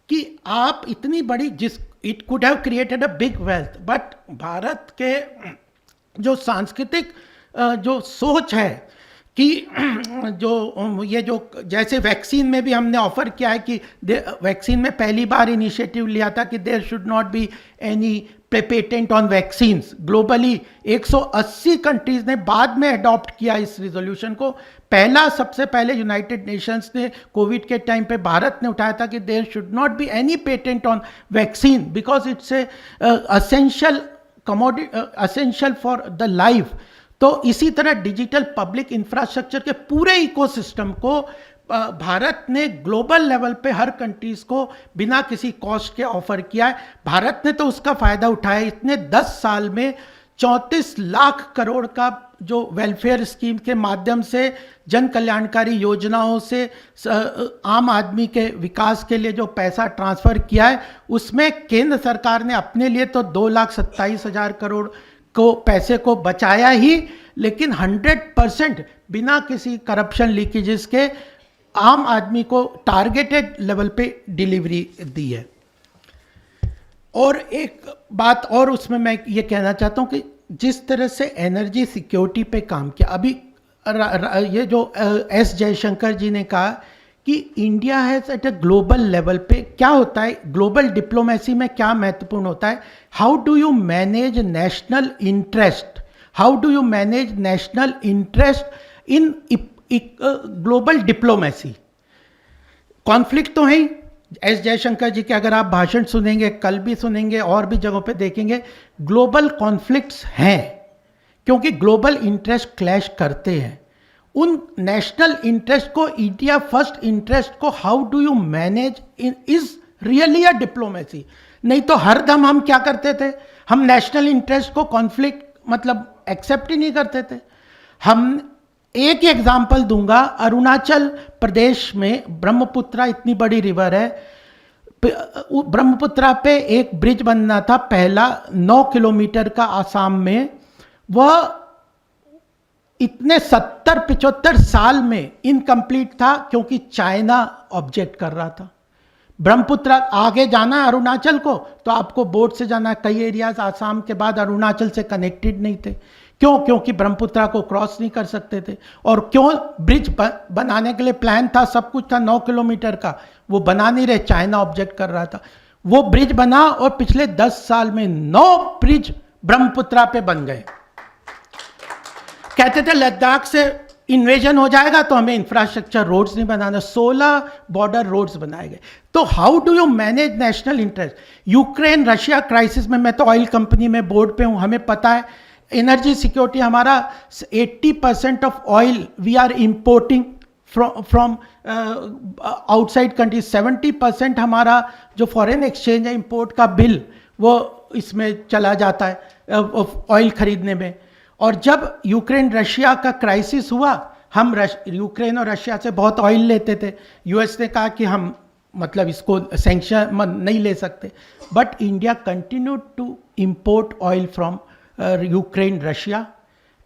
S1: कि आप इतनी बड़ी it could have created a big wealth, but Bharat के जो सांस्कृतिक जो सोच है कि जो ये जो जैसे वैक्सीन में भी हमने ऑफर किया है कि वैक्सीन में पहली बार इनिशिएटिव लिया था कि there should not be any patent on vaccines globally. 180 countries ने बाद में अडॉप्ट किया इस रिजोल्यूशन को। पहला सबसे पहले यूनाइटेड नेशंस ने कोविड के टाइम पे भारत ने उठाया था कि there should not be any patent on vaccine because it's a essential commodity, essential for the life. तो इसी तरह डिजिटल पब्लिक इंफ्रास्ट्रक्चर के पूरे इकोसिस्टम को भारत ने ग्लोबल लेवल पे हर कंट्रीज को बिना किसी कॉस्ट के ऑफर किया है। भारत ने तो उसका फायदा उठाया। इतने 10 साल में 34 लाख करोड़ का जो वेलफेयर स्कीम के माध्यम से जन कल्याणकारी योजनाओं से आम आदमी के विकास के लिए जो पैसा ट्रांसफर किया है, उसमें केंद्र सरकार ने अपने लिए तो 2,27,000 करोड़ को पैसे को बचाया ही, लेकिन 100% बिना किसी करप्शन लीकेजेस के आम आदमी को टारगेटेड लेवल पे डिलीवरी दी है। और एक बात और उसमें मैं ये कहना चाहता हूँ कि जिस तरह से एनर्जी सिक्योरिटी पे काम किया, अभी ये जो एस जयशंकर जी ने कहा कि India has at a global level पे क्या होता है, ग्लोबल डिप्लोमेसी में क्या महत्वपूर्ण होता है, how do you manage national interest, how do you manage national interest in global diplomacy. Conflict तो है ही, एस जयशंकर जी के अगर आप भाषण सुनेंगे, कल भी सुनेंगे और भी जगहों पे देखेंगे, ग्लोबल कॉन्फ्लिक्ट्स हैं क्योंकि ग्लोबल इंटरेस्ट क्लैश करते हैं। उन नेशनल इंटरेस्ट को, इंडिया फर्स्ट इंटरेस्ट को how do you manage is really a diplomacy. नहीं तो हरदम हम क्या करते थे, हम नेशनल इंटरेस्ट को कॉन्फ्लिक्ट मतलब एक्सेप्ट ही नहीं करते थे। हम एक ही एग्जाम्पल दूंगा, अरुणाचल प्रदेश में ब्रह्मपुत्रा इतनी बड़ी रिवर है, ब्रह्मपुत्रा पे एक ब्रिज बनना था पहला 9 किलोमीटर का आसाम में, वह इतने 70-75 साल में इनकम्प्लीट था क्योंकि चाइना ऑब्जेक्ट कर रहा था। ब्रह्मपुत्रा आगे जाना है अरुणाचल को तो आपको बोट से जाना है, कई एरियाज आसाम के बाद अरुणाचल से कनेक्टेड नहीं थे। क्यों? क्योंकि ब्रह्मपुत्रा को क्रॉस नहीं कर सकते थे। और क्यों? ब्रिज बनाने के लिए प्लान था, सब कुछ था 9 किलोमीटर का, वो बना नहीं रहे, चाइना ऑब्जेक्ट कर रहा था। वो ब्रिज बना और पिछले 10 साल में 9 ब्रिज ब्रह्मपुत्रा पे बन गए। कहते थे लद्दाख से इन्वेजन हो जाएगा तो हमें इंफ्रास्ट्रक्चर रोड्स नहीं बनाना, 16 बॉर्डर रोड्स बनाए गए। तो how do you manage national interest. Ukraine Russia crisis में, मैं तो ऑयल कंपनी में बोर्ड पे हूं, हमें पता है एनर्जी सिक्योरिटी हमारा 80% of oil we are importing from outside country, 70% हमारा जो फॉरेन एक्सचेंज है इंपोर्ट का बिल वो इसमें चला जाता है ऑयल खरीदने में। और जब यूक्रेन रशिया का क्राइसिस हुआ, हम यूक्रेन और रशिया से बहुत ऑयल लेते थे, यूएस ने कहा कि हम मतलब इसको सैंक्शन नहीं ले सकते, but India continue to import oil from Ukraine, Russia,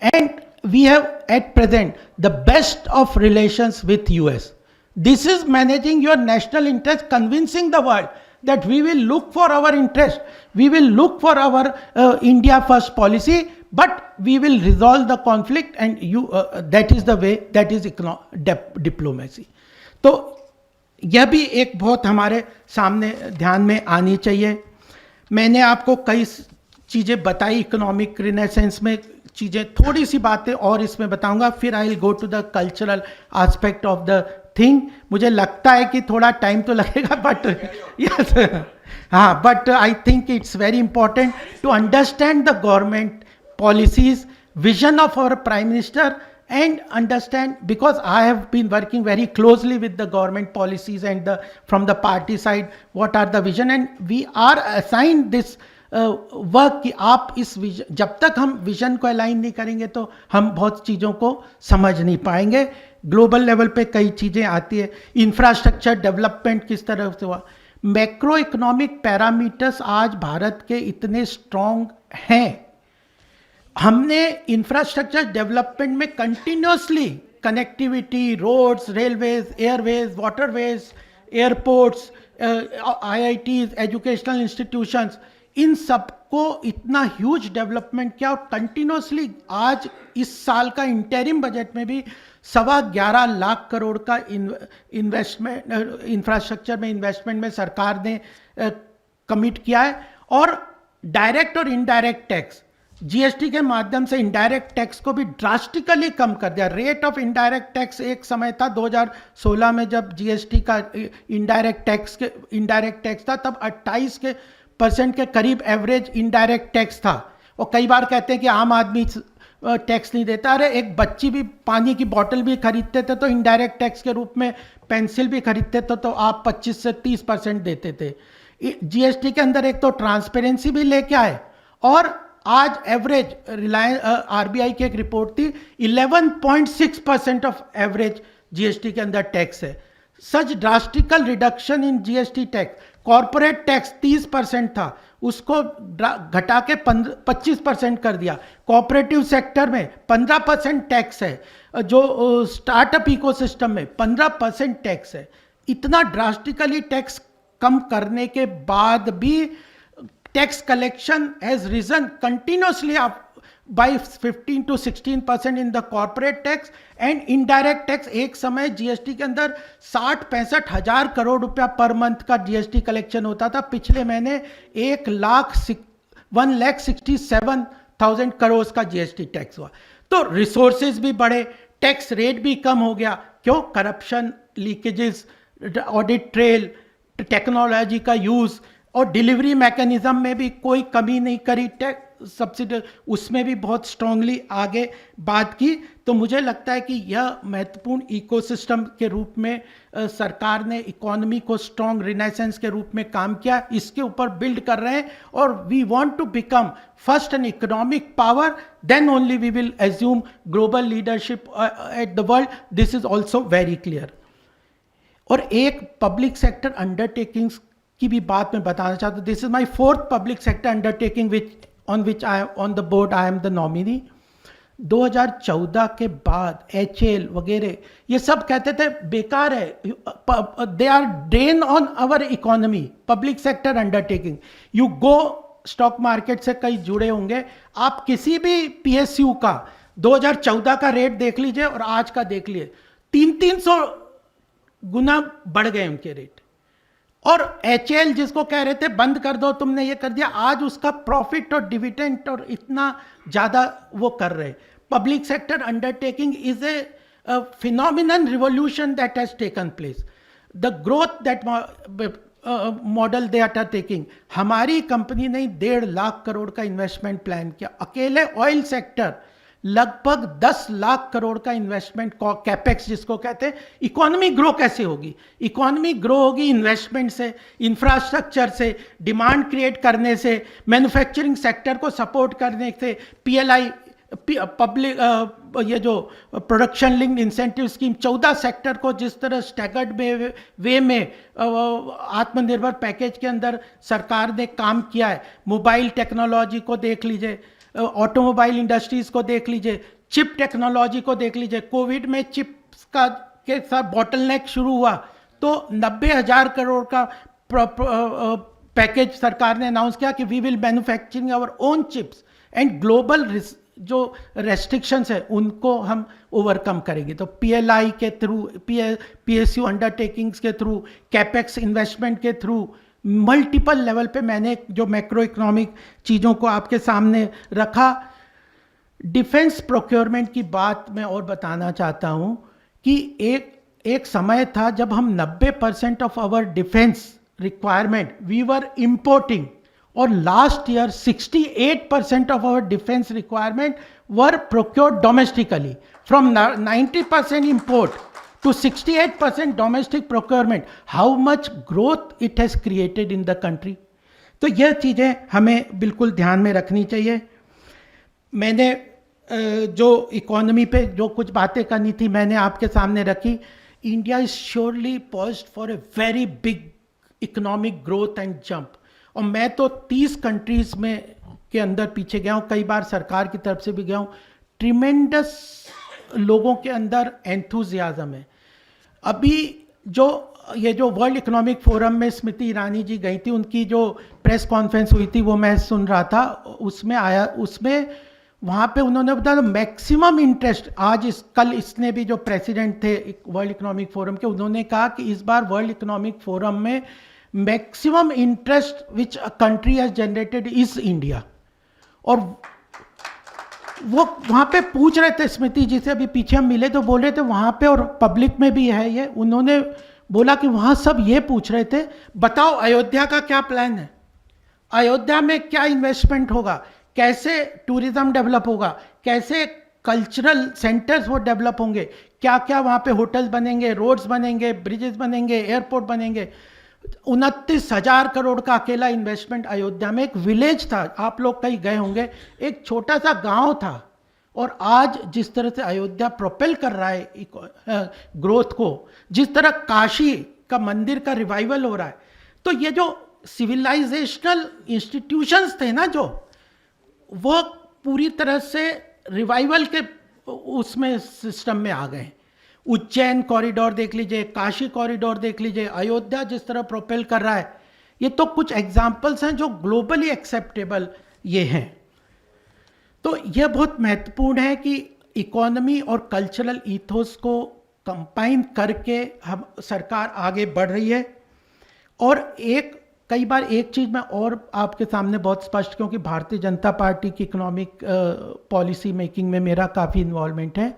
S1: and we have at present the best of relations with US. This is managing your national interest, convincing the world that we will look for our interest, we will look for our India first policy, but we will resolve the conflict, and that is the way, that is diplomacy. तो यह भी एक बहुत हमारे सामने ध्यान में आनी चाहिए। मैंने आपको कई चीज़ें बताई, इकोनॉमिक रिनेसेंस में चीज़ें, थोड़ी सी बातें और इसमें बताऊंगा, फिर I will go to the cultural aspect of the thing. मुझे लगता है कि थोड़ा टाइम तो लगेगा, बट यस, हाँ, but I think it's very important to understand the government policies, vision of our prime minister, and understand, because I have been working very closely with the government policies and from the party side, what are the vision, and we are assigned this work कि आप इस vision, जब तक हम vision को align नहीं करेंगे तो हम बहुत चीज़ों को समझ नहीं पाएंगे। ग्लोबल लेवल पे कई चीज़ें आती है, इंफ्रास्ट्रक्चर डेवलपमेंट किस तरह से हुआ, मैक्रो इकोनॉमिक पैरामीटर्स आज भारत के इतने स्ट्रॉन्ग हैं। हमने इंफ्रास्ट्रक्चर डेवलपमेंट में continuously connectivity, roads, railways, airways, waterways, airports, IITs, educational institutions, इन सबको इतना ह्यूज डेवलपमेंट किया और कंटिन्यूसली आज इस साल का इंटरिम बजट में भी 11.25 लाख करोड़ का इन्वेस्टमेंट, इंफ्रास्ट्रक्चर में इन्वेस्टमेंट में सरकार ने कमिट किया है। और डायरेक्ट और इनडायरेक्ट टैक्स, जीएसटी के माध्यम से इनडायरेक्ट टैक्स को भी ड्रास्टिकली कम कर दिया। रेट ऑफ इनडायरेक्ट टैक्स एक समय था 2016 में जब जीएसटी का इनडायरेक्ट टैक्स था, तब 28% के करीब एवरेज इनडायरेक्ट टैक्स था। और कई बार कहते हैं कि आम आदमी टैक्स नहीं देता। अरे एक बच्ची भी पानी की बोतल भी खरीदते थे तो इनडायरेक्ट टैक्स के रूप में पेंसिल भी खरीदते थे तो आप 25 से 30% देते थे। जीएसटी के अंदर एक तो ट्रांसपेरेंसी भी लेके आए और आज एवरेज रिलायंस आरबीआई की एक रिपोर्ट थी 11.6% ऑफ एवरेज जीएसटी के अंदर टैक्स है। Such drastical reduction in GST tax. Corporate tax 30% था, उसको घटा के 25% कर दिया। कोऑपरेटिव सेक्टर में 15% टैक्स है, जो स्टार्टअप इकोसिस्टम में 15% टैक्स है। इतना ड्रास्टिकली टैक्स कम करने के बाद भी tax collection has risen continuously by 15 to 16% in the corporate tax and indirect tax। एक समय जीएसटी के अंदर 60-65 हजार करोड़ रुपया पर मंथ का जीएसटी कलेक्शन होता था। पिछले महीने 1,67,000 करोड़ का जीएसटी टैक्स हुआ। तो रिसोर्सेज भी बढ़े, टैक्स रेट भी कम हो गया। क्यों? Corruption, leakages, audit trail, technology का यूज और डिलीवरी मैकेनिज्म में भी कोई कमी नहीं करी। टैक्स सब्सिडी उसमें भी बहुत स्ट्रांगली आगे बात की। तो मुझे लगता है कि यह महत्वपूर्ण इकोसिस्टम के रूप में सरकार ने इकोनॉमी को स्ट्रांग रिनेसेंस के रूप में काम किया, इसके ऊपर बिल्ड कर रहे हैं। और we want to become first an economic power, then only we will assume global leadership at the world. This is also very clear. और एक पब्लिक सेक्टर अंडरटेकिंग्स की भी बात मैं बताना चाहता हूँ। This is my 4th public sector undertaking on which I am on the board, I am the nominee। 2014 के बाद HAL वगैरह ये सब कहते थे बेकार है, they are drain on our economy, public sector undertaking. You go, stock market से कई जुड़े होंगे आप, किसी भी PSU का 2014 का रेट देख लीजिए और आज का देख लीजिए, 300-300 गुना बढ़ गए उनके रेट। और HAL जिसको कह रहे थे बंद कर दो, तुमने ये कर दिया, आज उसका प्रॉफिट और डिविडेंड और इतना ज़्यादा वो कर रहे। Public sector undertaking is a phenomenal revolution that has taken place. The growth that model they are taking. हमारी कंपनी ने 1.5 लाख करोड़ का इन्वेस्टमेंट प्लान किया। अकेले ऑयल सेक्टर लगभग 10 लाख करोड़ का इन्वेस्टमेंट, कैपेक्स जिसको कहते हैं। इकोनॉमी ग्रो कैसे होगी? इकोनॉमी ग्रो होगी इन्वेस्टमेंट से, इंफ्रास्ट्रक्चर से, डिमांड क्रिएट करने से, मैन्युफैक्चरिंग सेक्टर को सपोर्ट करने से, PLI पब्लिक ये जो production linked incentive scheme 14 sector को जिस तरह स्टैगर्ड वे में आत्मनिर्भर पैकेज के अंदर सरकार ने काम किया है। मोबाइल टेक्नोलॉजी को देख लीजिए, ऑटोमोबाइल इंडस्ट्रीज को देख लीजिए, चिप टेक्नोलॉजी को देख लीजिए। कोविड में चिप्स का के साथ बॉटलनेक शुरू हुआ तो 90,000 करोड़ का पैकेज सरकार ने अनाउंस किया कि we will manufacturing our own chips and global जो रेस्ट्रिक्शंस है उनको हम ओवरकम करेंगे। तो PLI के थ्रू, PSU अंडरटेकिंग्स के थ्रू, कैपेक्स इन्वेस्टमेंट के थ्रू, मल्टीपल लेवल पे मैंने जो मैक्रो इकोनॉमिक चीज़ों को आपके सामने रखा। डिफेंस प्रोक्योरमेंट की बात मैं और बताना चाहता हूँ कि एक समय था जब हम 90% of our defence requirement we were importing, और last year 68% of our defence requirement were procured domestically. From 90% import to 68% domestic procurement, how much growth it has created in the country। तो यह चीज़ें हमें बिल्कुल ध्यान में रखनी चाहिए। मैंने जो इकोनॉमी पे जो कुछ बातें करनी थी मैंने आपके सामने रखी. India is surely poised for a very big economic growth and jump. और मैं तो 30 कंट्रीज में के अंदर पीछे गया हूँ, कई बार सरकार की तरफ से भी गया हूँ. ट्रिमेंडस लोगों के अंदर एंथुजियाज्म है. अभी ये जो वर्ल्ड इकोनॉमिक फोरम में स्मृति ईरानी जी गई थी, उनकी जो प्रेस कॉन्फ्रेंस हुई थी वो मैं सुन रहा था, उसमें वहाँ पे उन्होंने बताया मैक्सिमम इंटरेस्ट. कल इसने भी जो प्रेसिडेंट थे वर्ल्ड इकोनॉमिक फोरम के, उन्होंने कहा कि इस बार वर्ल्ड इकोनॉमिक फोरम में maximum interest which a country has generated is India. और वो वहाँ पे पूछ रहे थे स्मृति जी से, अभी पीछे हम मिले तो बोल रहे थे वहाँ पे, और पब्लिक में भी है ये, उन्होंने बोला कि वहाँ सब ये पूछ रहे थे बताओ अयोध्या का क्या प्लान है, अयोध्या में क्या इन्वेस्टमेंट होगा, कैसे टूरिज्म डेवलप होगा, कैसे कल्चरल सेंटर्स वो डेवलप होंगे, क्या क्या वहाँ पे होटल्स बनेंगे, रोड्स बनेंगे, ब्रिजेस बनेंगे, एयरपोर्ट बनेंगे. 29,000 करोड़ का अकेला इन्वेस्टमेंट अयोध्या में. एक विलेज था, आप लोग कहीं गए होंगे, एक छोटा सा गांव था, और आज जिस तरह से अयोध्या प्रोपेल कर रहा है ग्रोथ को, जिस तरह काशी का मंदिर का रिवाइवल हो रहा है, तो ये जो सिविलाइजेशनल इंस्टीट्यूशंस थे ना, जो वो पूरी तरह से रिवाइवल के उसमें सिस्टम में आ गए. उज्जैन कॉरिडोर देख लीजिए, काशी कॉरिडोर देख लीजिए, अयोध्या जिस तरह प्रोपेल कर रहा है, ये तो कुछ एग्जाम्पल्स हैं जो ग्लोबली एक्सेप्टेबल ये हैं. तो यह बहुत महत्वपूर्ण है कि इकोनॉमी और कल्चरल ईथोस को कंबाइन करके हम सरकार आगे बढ़ रही है. और कई बार एक चीज़ मैं और आपके सामने बहुत स्पष्ट, क्योंकि भारतीय जनता पार्टी की इकोनॉमिक पॉलिसी मेकिंग में मेरा काफ़ी इन्वॉल्वमेंट है.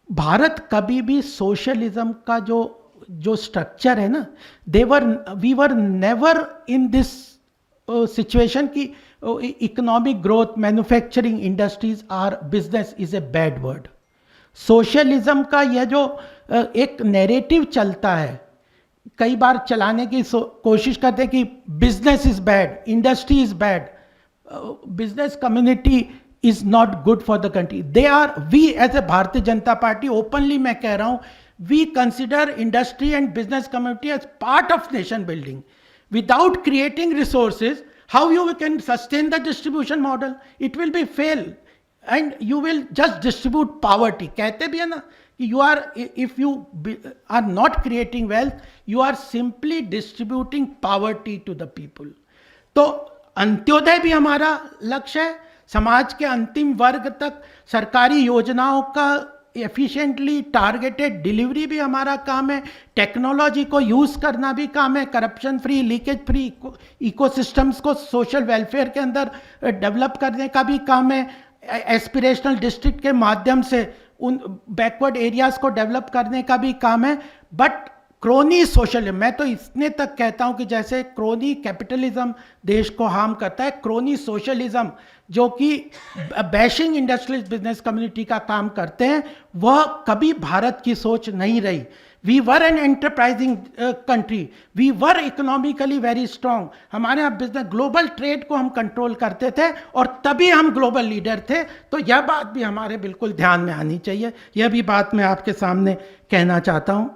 S1: भारत कभी भी सोशलिज्म का जो स्ट्रक्चर है ना, we were never in this situation की economic growth, manufacturing industries are business is a bad word. Socialism का यह जो एक नैरेटिव चलता है, कई बार चलाने की कोशिश करते हैं कि business is bad, industry is bad, business community is not good for the country. We as a Bharatiya Janata Party, openly मैं कह रहा हूँ, we consider industry and business community as part of nation building. Without creating resources, how you can sustain the distribution model? It will be fail, and you will just distribute poverty. कहते भी है ना कि if you are not creating wealth, you are simply distributing poverty to the people. तो अंत्योदय भी हमारा लक्ष्य है, समाज के अंतिम वर्ग तक सरकारी योजनाओं का एफिशिएंटली टारगेटेड डिलीवरी भी हमारा काम है, टेक्नोलॉजी को यूज़ करना भी काम है, corruption free, leakage free ecosystems को सोशल वेलफेयर के अंदर डेवलप करने का भी काम है, एस्पिरेशनल डिस्ट्रिक्ट के माध्यम से उन बैकवर्ड एरियाज़ को डेवलप करने का भी काम है. बट क्रोनी सोशलिज्म, मैं तो इतने तक कहता हूं कि जैसे क्रोनी कैपिटलिज्म देश को हार्म करता है, क्रोनी सोशलिज्म जो कि बैशिंग इंडस्ट्रियल बिजनेस कम्युनिटी का काम करते हैं, वह कभी भारत की सोच नहीं रही. We were an enterprising country, we were economically very strong, हमारे यहाँ बिजनेस ग्लोबल ट्रेड को हम कंट्रोल करते थे और तभी हम ग्लोबल लीडर थे. तो यह बात भी हमारे बिल्कुल ध्यान में आनी चाहिए, यह भी बात मैं आपके सामने कहना चाहता हूँ.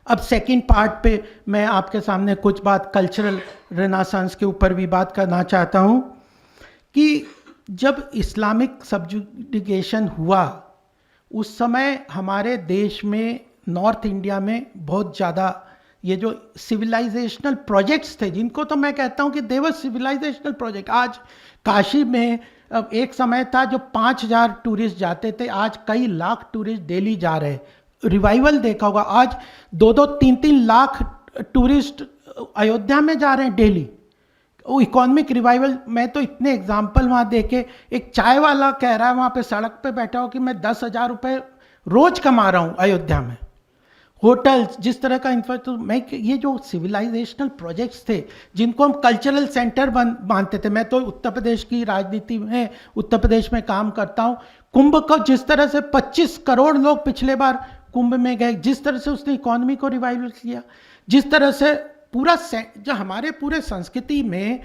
S1: अब सेकंड पार्ट पे मैं आपके सामने कुछ बात कल्चरल रेनेसांस के ऊपर भी बात करना चाहता हूँ कि जब इस्लामिक सब्जुडिकेशन हुआ उस समय हमारे देश में नॉर्थ इंडिया में बहुत ज़्यादा ये जो सिविलाइजेशनल प्रोजेक्ट्स थे, जिनको तो मैं कहता हूँ कि देवर सिविलाइजेशनल प्रोजेक्ट. आज काशी में एक समय था जो 5,000 टूरिस्ट जाते थे, आज कई लाख टूरिस्ट डेली जा रहे हैं. रिवाइवल देखा होगा, आज 2-2, 3-3 लाख टूरिस्ट अयोध्या में जा रहे हैं डेली. वो इकोनॉमिक रिवाइवल, मैं तो इतने एग्जाम्पल वहाँ देखे. एक चाय वाला कह रहा है वहाँ पे सड़क पे बैठा हो कि मैं 10,000 रुपये रोज कमा रहा हूँ अयोध्या में. होटल्स, जिस तरह का इंफ्रास्ट्रक्चर, ये जो सिविलाइजेशनल प्रोजेक्ट्स थे जिनको हम कल्चरल सेंटर मानते थे. मैं तो उत्तर प्रदेश की राजनीति में, उत्तर प्रदेश में काम करता हूँ. कुंभ को जिस तरह से 25 करोड़ लोग पिछले बार कुंभ में गए, जिस तरह से उसने इकोनॉमी को रिवाइवल किया, जिस तरह से पूरा जो हमारे पूरे संस्कृति में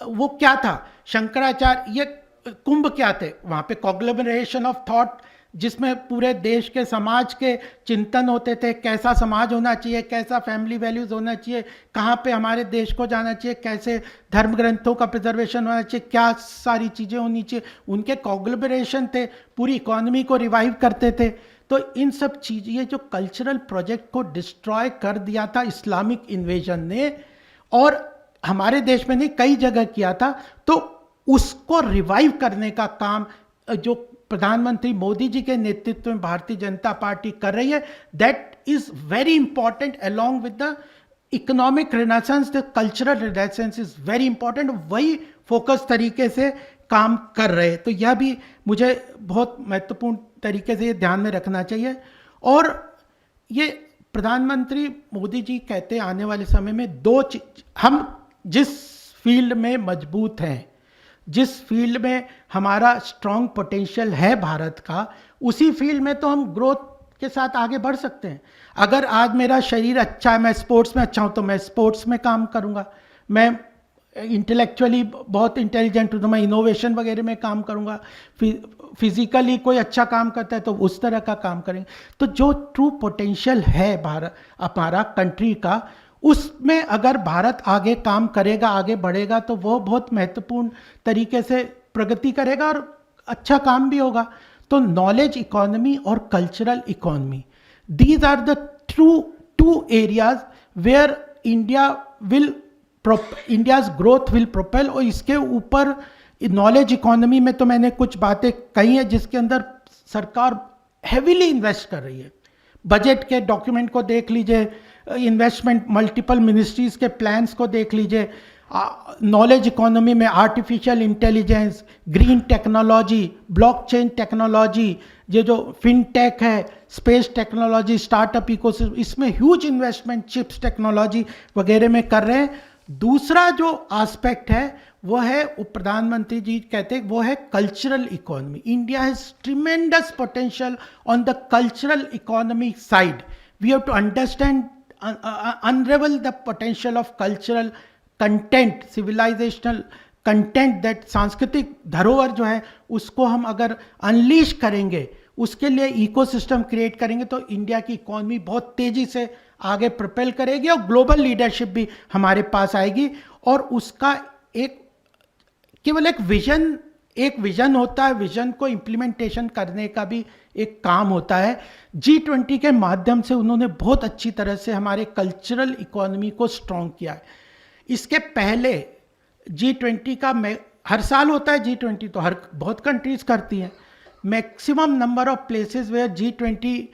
S1: वो क्या था, शंकराचार्य, ये कुंभ क्या थे, वहाँ पे कॉन्ग्लोमरेशन ऑफ थॉट, जिसमें पूरे देश के समाज के चिंतन होते थे, कैसा समाज होना चाहिए, कैसा फैमिली वैल्यूज होना चाहिए, कहाँ पे हमारे देश को जाना चाहिए, कैसे धर्म ग्रंथों का प्रिजर्वेशन होना चाहिए, क्या सारी चीज़ें होनी चाहिए, उनके कॉन्ग्लोमरेशन थे, पूरी इकोनॉमी को रिवाइव करते थे। तो इन सब चीज़, ये जो कल्चरल प्रोजेक्ट को डिस्ट्रॉय कर दिया था इस्लामिक इन्वेजन ने, और हमारे देश में नहीं कई जगह किया था, तो उसको रिवाइव करने का काम जो प्रधानमंत्री मोदी जी के नेतृत्व में भारतीय जनता पार्टी कर रही है, that is very important along with the economic renaissance, the cultural renaissance is very important. वही फोकस तरीके से काम कर रहे, तो यह भी मुझे बहुत महत्वपूर्ण तरीके से ये ध्यान में रखना चाहिए। और ये प्रधानमंत्री मोदी जी कहते हैं आने वाले समय में दो चीज, हम जिस फील्ड में मजबूत हैं, जिस फील्ड में हमारा स्ट्रॉन्ग पोटेंशियल है भारत का, उसी फील्ड में तो हम ग्रोथ के साथ आगे बढ़ सकते हैं। अगर आज मेरा शरीर अच्छा है, मैं स्पोर्ट्स में अच्छा हूं, तो मैं स्पोर्ट्स में काम करूंगा। मैं इंटेलेक्चुअली बहुत इंटेलिजेंट हूँ तो मैं इनोवेशन वगैरह में काम करूंगा। फिजिकली कोई अच्छा काम करता है तो उस तरह का काम करेंगे। तो जो ट्रू पोटेंशियल है भारत हमारा कंट्री का, उसमें अगर भारत आगे काम करेगा, आगे बढ़ेगा, तो वो बहुत महत्वपूर्ण तरीके से प्रगति करेगा और अच्छा काम भी होगा। तो नॉलेज इकोनॉमी और cultural economy, these are the true two areas where India's growth will propel. और इसके ऊपर नॉलेज इकोनॉमी में तो मैंने कुछ बातें कही हैं जिसके अंदर सरकार हेविली इन्वेस्ट कर रही है। बजट के डॉक्यूमेंट को देख लीजिए, इन्वेस्टमेंट मल्टीपल मिनिस्ट्रीज के प्लान्स को देख लीजिए। नॉलेज इकोनॉमी में artificial intelligence, green technology, blockchain technology, ये जो फिनटेक है, स्पेस टेक्नोलॉजी, स्टार्टअप इकोसिस्टम, इसमें ह्यूज इन्वेस्टमेंट चिप्स टेक्नोलॉजी वगैरह में कर रहे हैं। दूसरा जो एस्पेक्ट है वो है, प्रधानमंत्री जी कहते हैं, वो है cultural economy. India has tremendous potential on the cultural economy side. We have to understand, unravel the potential of cultural content, civilizational content, that सांस्कृतिक धरोहर जो है उसको हम अगर अनलीश करेंगे, उसके लिए इकोसिस्टम क्रिएट करेंगे, तो इंडिया की इकोनॉमी बहुत तेजी से आगे प्रोपेल करेगी और ग्लोबल लीडरशिप भी हमारे पास आएगी। और उसका केवल एक विजन होता है, विजन को इम्प्लीमेंटेशन करने का भी एक काम होता है। G20 के माध्यम से उन्होंने बहुत अच्छी तरह से हमारे कल्चरल इकोनॉमी को स्ट्रॉन्ग किया है। इसके पहले G20 का हर साल होता है G20, तो बहुत कंट्रीज करती हैं। Maximum number of places where G20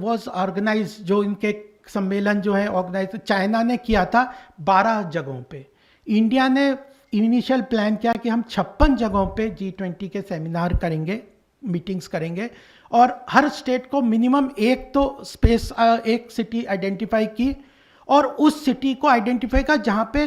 S1: was organise, जो इनके सम्मेलन जो है ऑर्गेनाइज, चाइना ने किया था 12 जगहों पे। इंडिया ने इनिशियल प्लान किया कि हम 56 जगहों पे G20 के सेमिनार करेंगे, मीटिंग्स करेंगे, और हर स्टेट को मिनिमम एक तो एक सिटी आइडेंटिफाई की, और उस सिटी को आइडेंटिफाई का जहाँ पे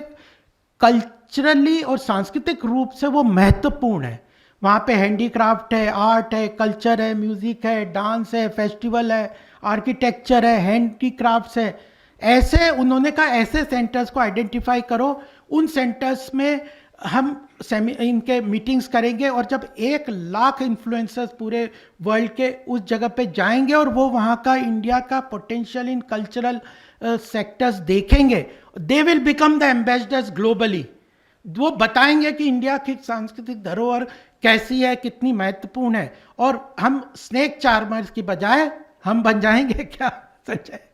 S1: कल्चरली और सांस्कृतिक रूप से वो महत्वपूर्ण है। वहाँ पे हैंडीक्राफ्ट है, आर्ट है, कल्चर है, म्यूजिक है, डांस है, फेस्टिवल है, आर्किटेक्चर है, हैंडीक्राफ्ट्स है। ऐसे उन्होंने कहा ऐसे सेंटर्स को आइडेंटिफाई करो, उन सेंटर्स में हम इनके मीटिंग्स करेंगे, और जब 1 लाख इन्फ्लुएंसर्स पूरे वर्ल्ड के उस जगह पे जाएंगे और वो वहाँ का इंडिया का पोटेंशियल इन कल्चरल सेक्टर्स देखेंगे, they will become the ambassadors globally. वो बताएंगे कि इंडिया की सांस्कृतिक धरोहर कैसी है, कितनी महत्वपूर्ण है। और हम स्नेक चार्मर्स की बजाय हम बन जाएंगे, क्या सच है,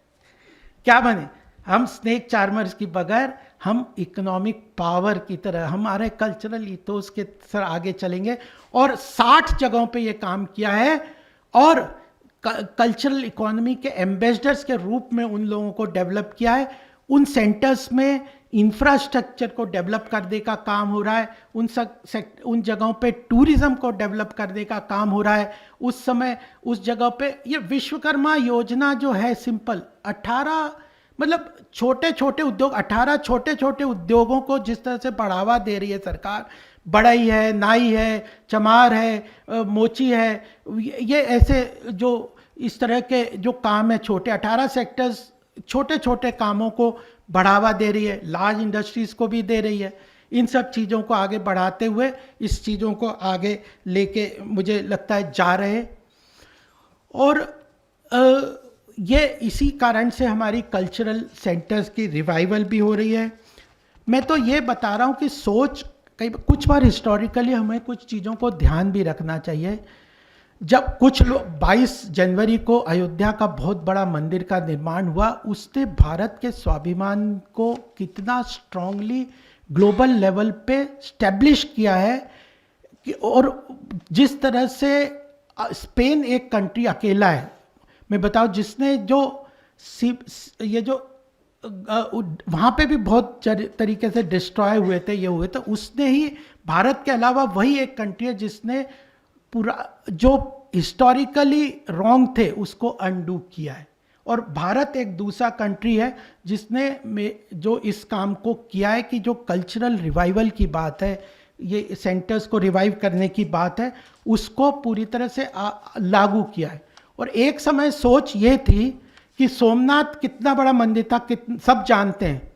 S1: क्या बने, हम स्नेक चार्मर्स की बगैर हम इकोनॉमिक पावर की तरह हमारे कल्चरल इथोस के सर आगे चलेंगे। और 60 जगहों पे ये काम किया है, और कल्चरल इकोनॉमी के एम्बेसडर्स के रूप में उन लोगों को डेवलप किया है। उन सेंटर्स में इंफ्रास्ट्रक्चर को डेवलप करने का काम हो रहा है, उन जगहों पे टूरिज्म को डेवलप करने का काम हो रहा है। उस समय उस जगह पे ये विश्वकर्मा योजना जो है, सिंपल 18 मतलब छोटे छोटे उद्योग, 18 छोटे छोटे उद्योगों को जिस तरह से बढ़ावा दे रही है सरकार, बढ़ई है, नाई है, चमार है, मोची है, ये ऐसे जो इस तरह के जो काम है, छोटे 18 सेक्टर्स छोटे छोटे कामों को बढ़ावा दे रही है, लार्ज इंडस्ट्रीज को भी दे रही है। इन सब चीज़ों को आगे बढ़ाते हुए इस चीज़ों को आगे लेके मुझे लगता है जा रहे। और ये इसी कारण से हमारी कल्चरल सेंटर्स की रिवाइवल भी हो रही है। मैं तो ये बता रहा हूँ कि सोच कई कुछ बार हिस्टोरिकली हमें कुछ चीज़ों को ध्यान भी रखना चाहिए। जब कुछ लोग 22 जनवरी को अयोध्या का बहुत बड़ा मंदिर का निर्माण हुआ, उसने भारत के स्वाभिमान को कितना स्ट्रांगली ग्लोबल लेवल पे स्टैब्लिश किया है कि, और जिस तरह से स्पेन एक कंट्री अकेला है, मैं बताऊं, जिसने जो ये जो वहाँ पे भी बहुत तरीके से डिस्ट्रॉय हुए थे, ये हुए थे, उसने ही भारत के अलावा वही एक कंट्री है जिसने पूरा जो हिस्टोरिकली रॉन्ग थे उसको अनडू किया है। और भारत एक दूसरा कंट्री है जिसने जो इस काम को किया है कि जो कल्चरल रिवाइवल की बात है, ये सेंटर्स को रिवाइव करने की बात है, उसको पूरी तरह से लागू किया है। और एक समय सोच ये थी कि सोमनाथ कितना बड़ा मंदिर था, सब जानते हैं,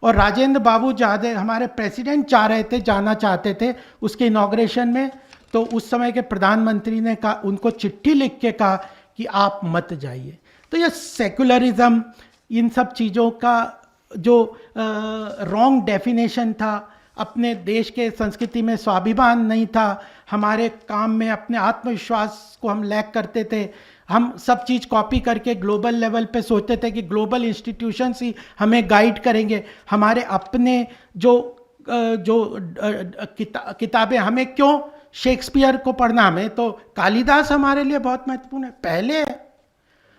S1: और राजेंद्र बाबू जादे हमारे प्रेसिडेंट जा रहे थे, जाना चाहते थे उसके इनॉग्रेशन में, तो उस समय के प्रधानमंत्री ने कहा, उनको चिट्ठी लिख के कहा कि आप मत जाइए। तो ये सेकुलरिज्म, इन सब चीज़ों का जो रॉन्ग डेफिनेशन था, अपने देश के संस्कृति में स्वाभिमान नहीं था, हमारे काम में अपने आत्मविश्वास को हम लैक करते थे, हम सब चीज़ कॉपी करके ग्लोबल लेवल पे सोचते थे कि ग्लोबल इंस्टीट्यूशंस ही हमें गाइड करेंगे, हमारे अपने जो किताबें, हमें क्यों शेक्सपियर को पढ़ना, हमें तो कालिदास हमारे लिए बहुत महत्वपूर्ण है। पहले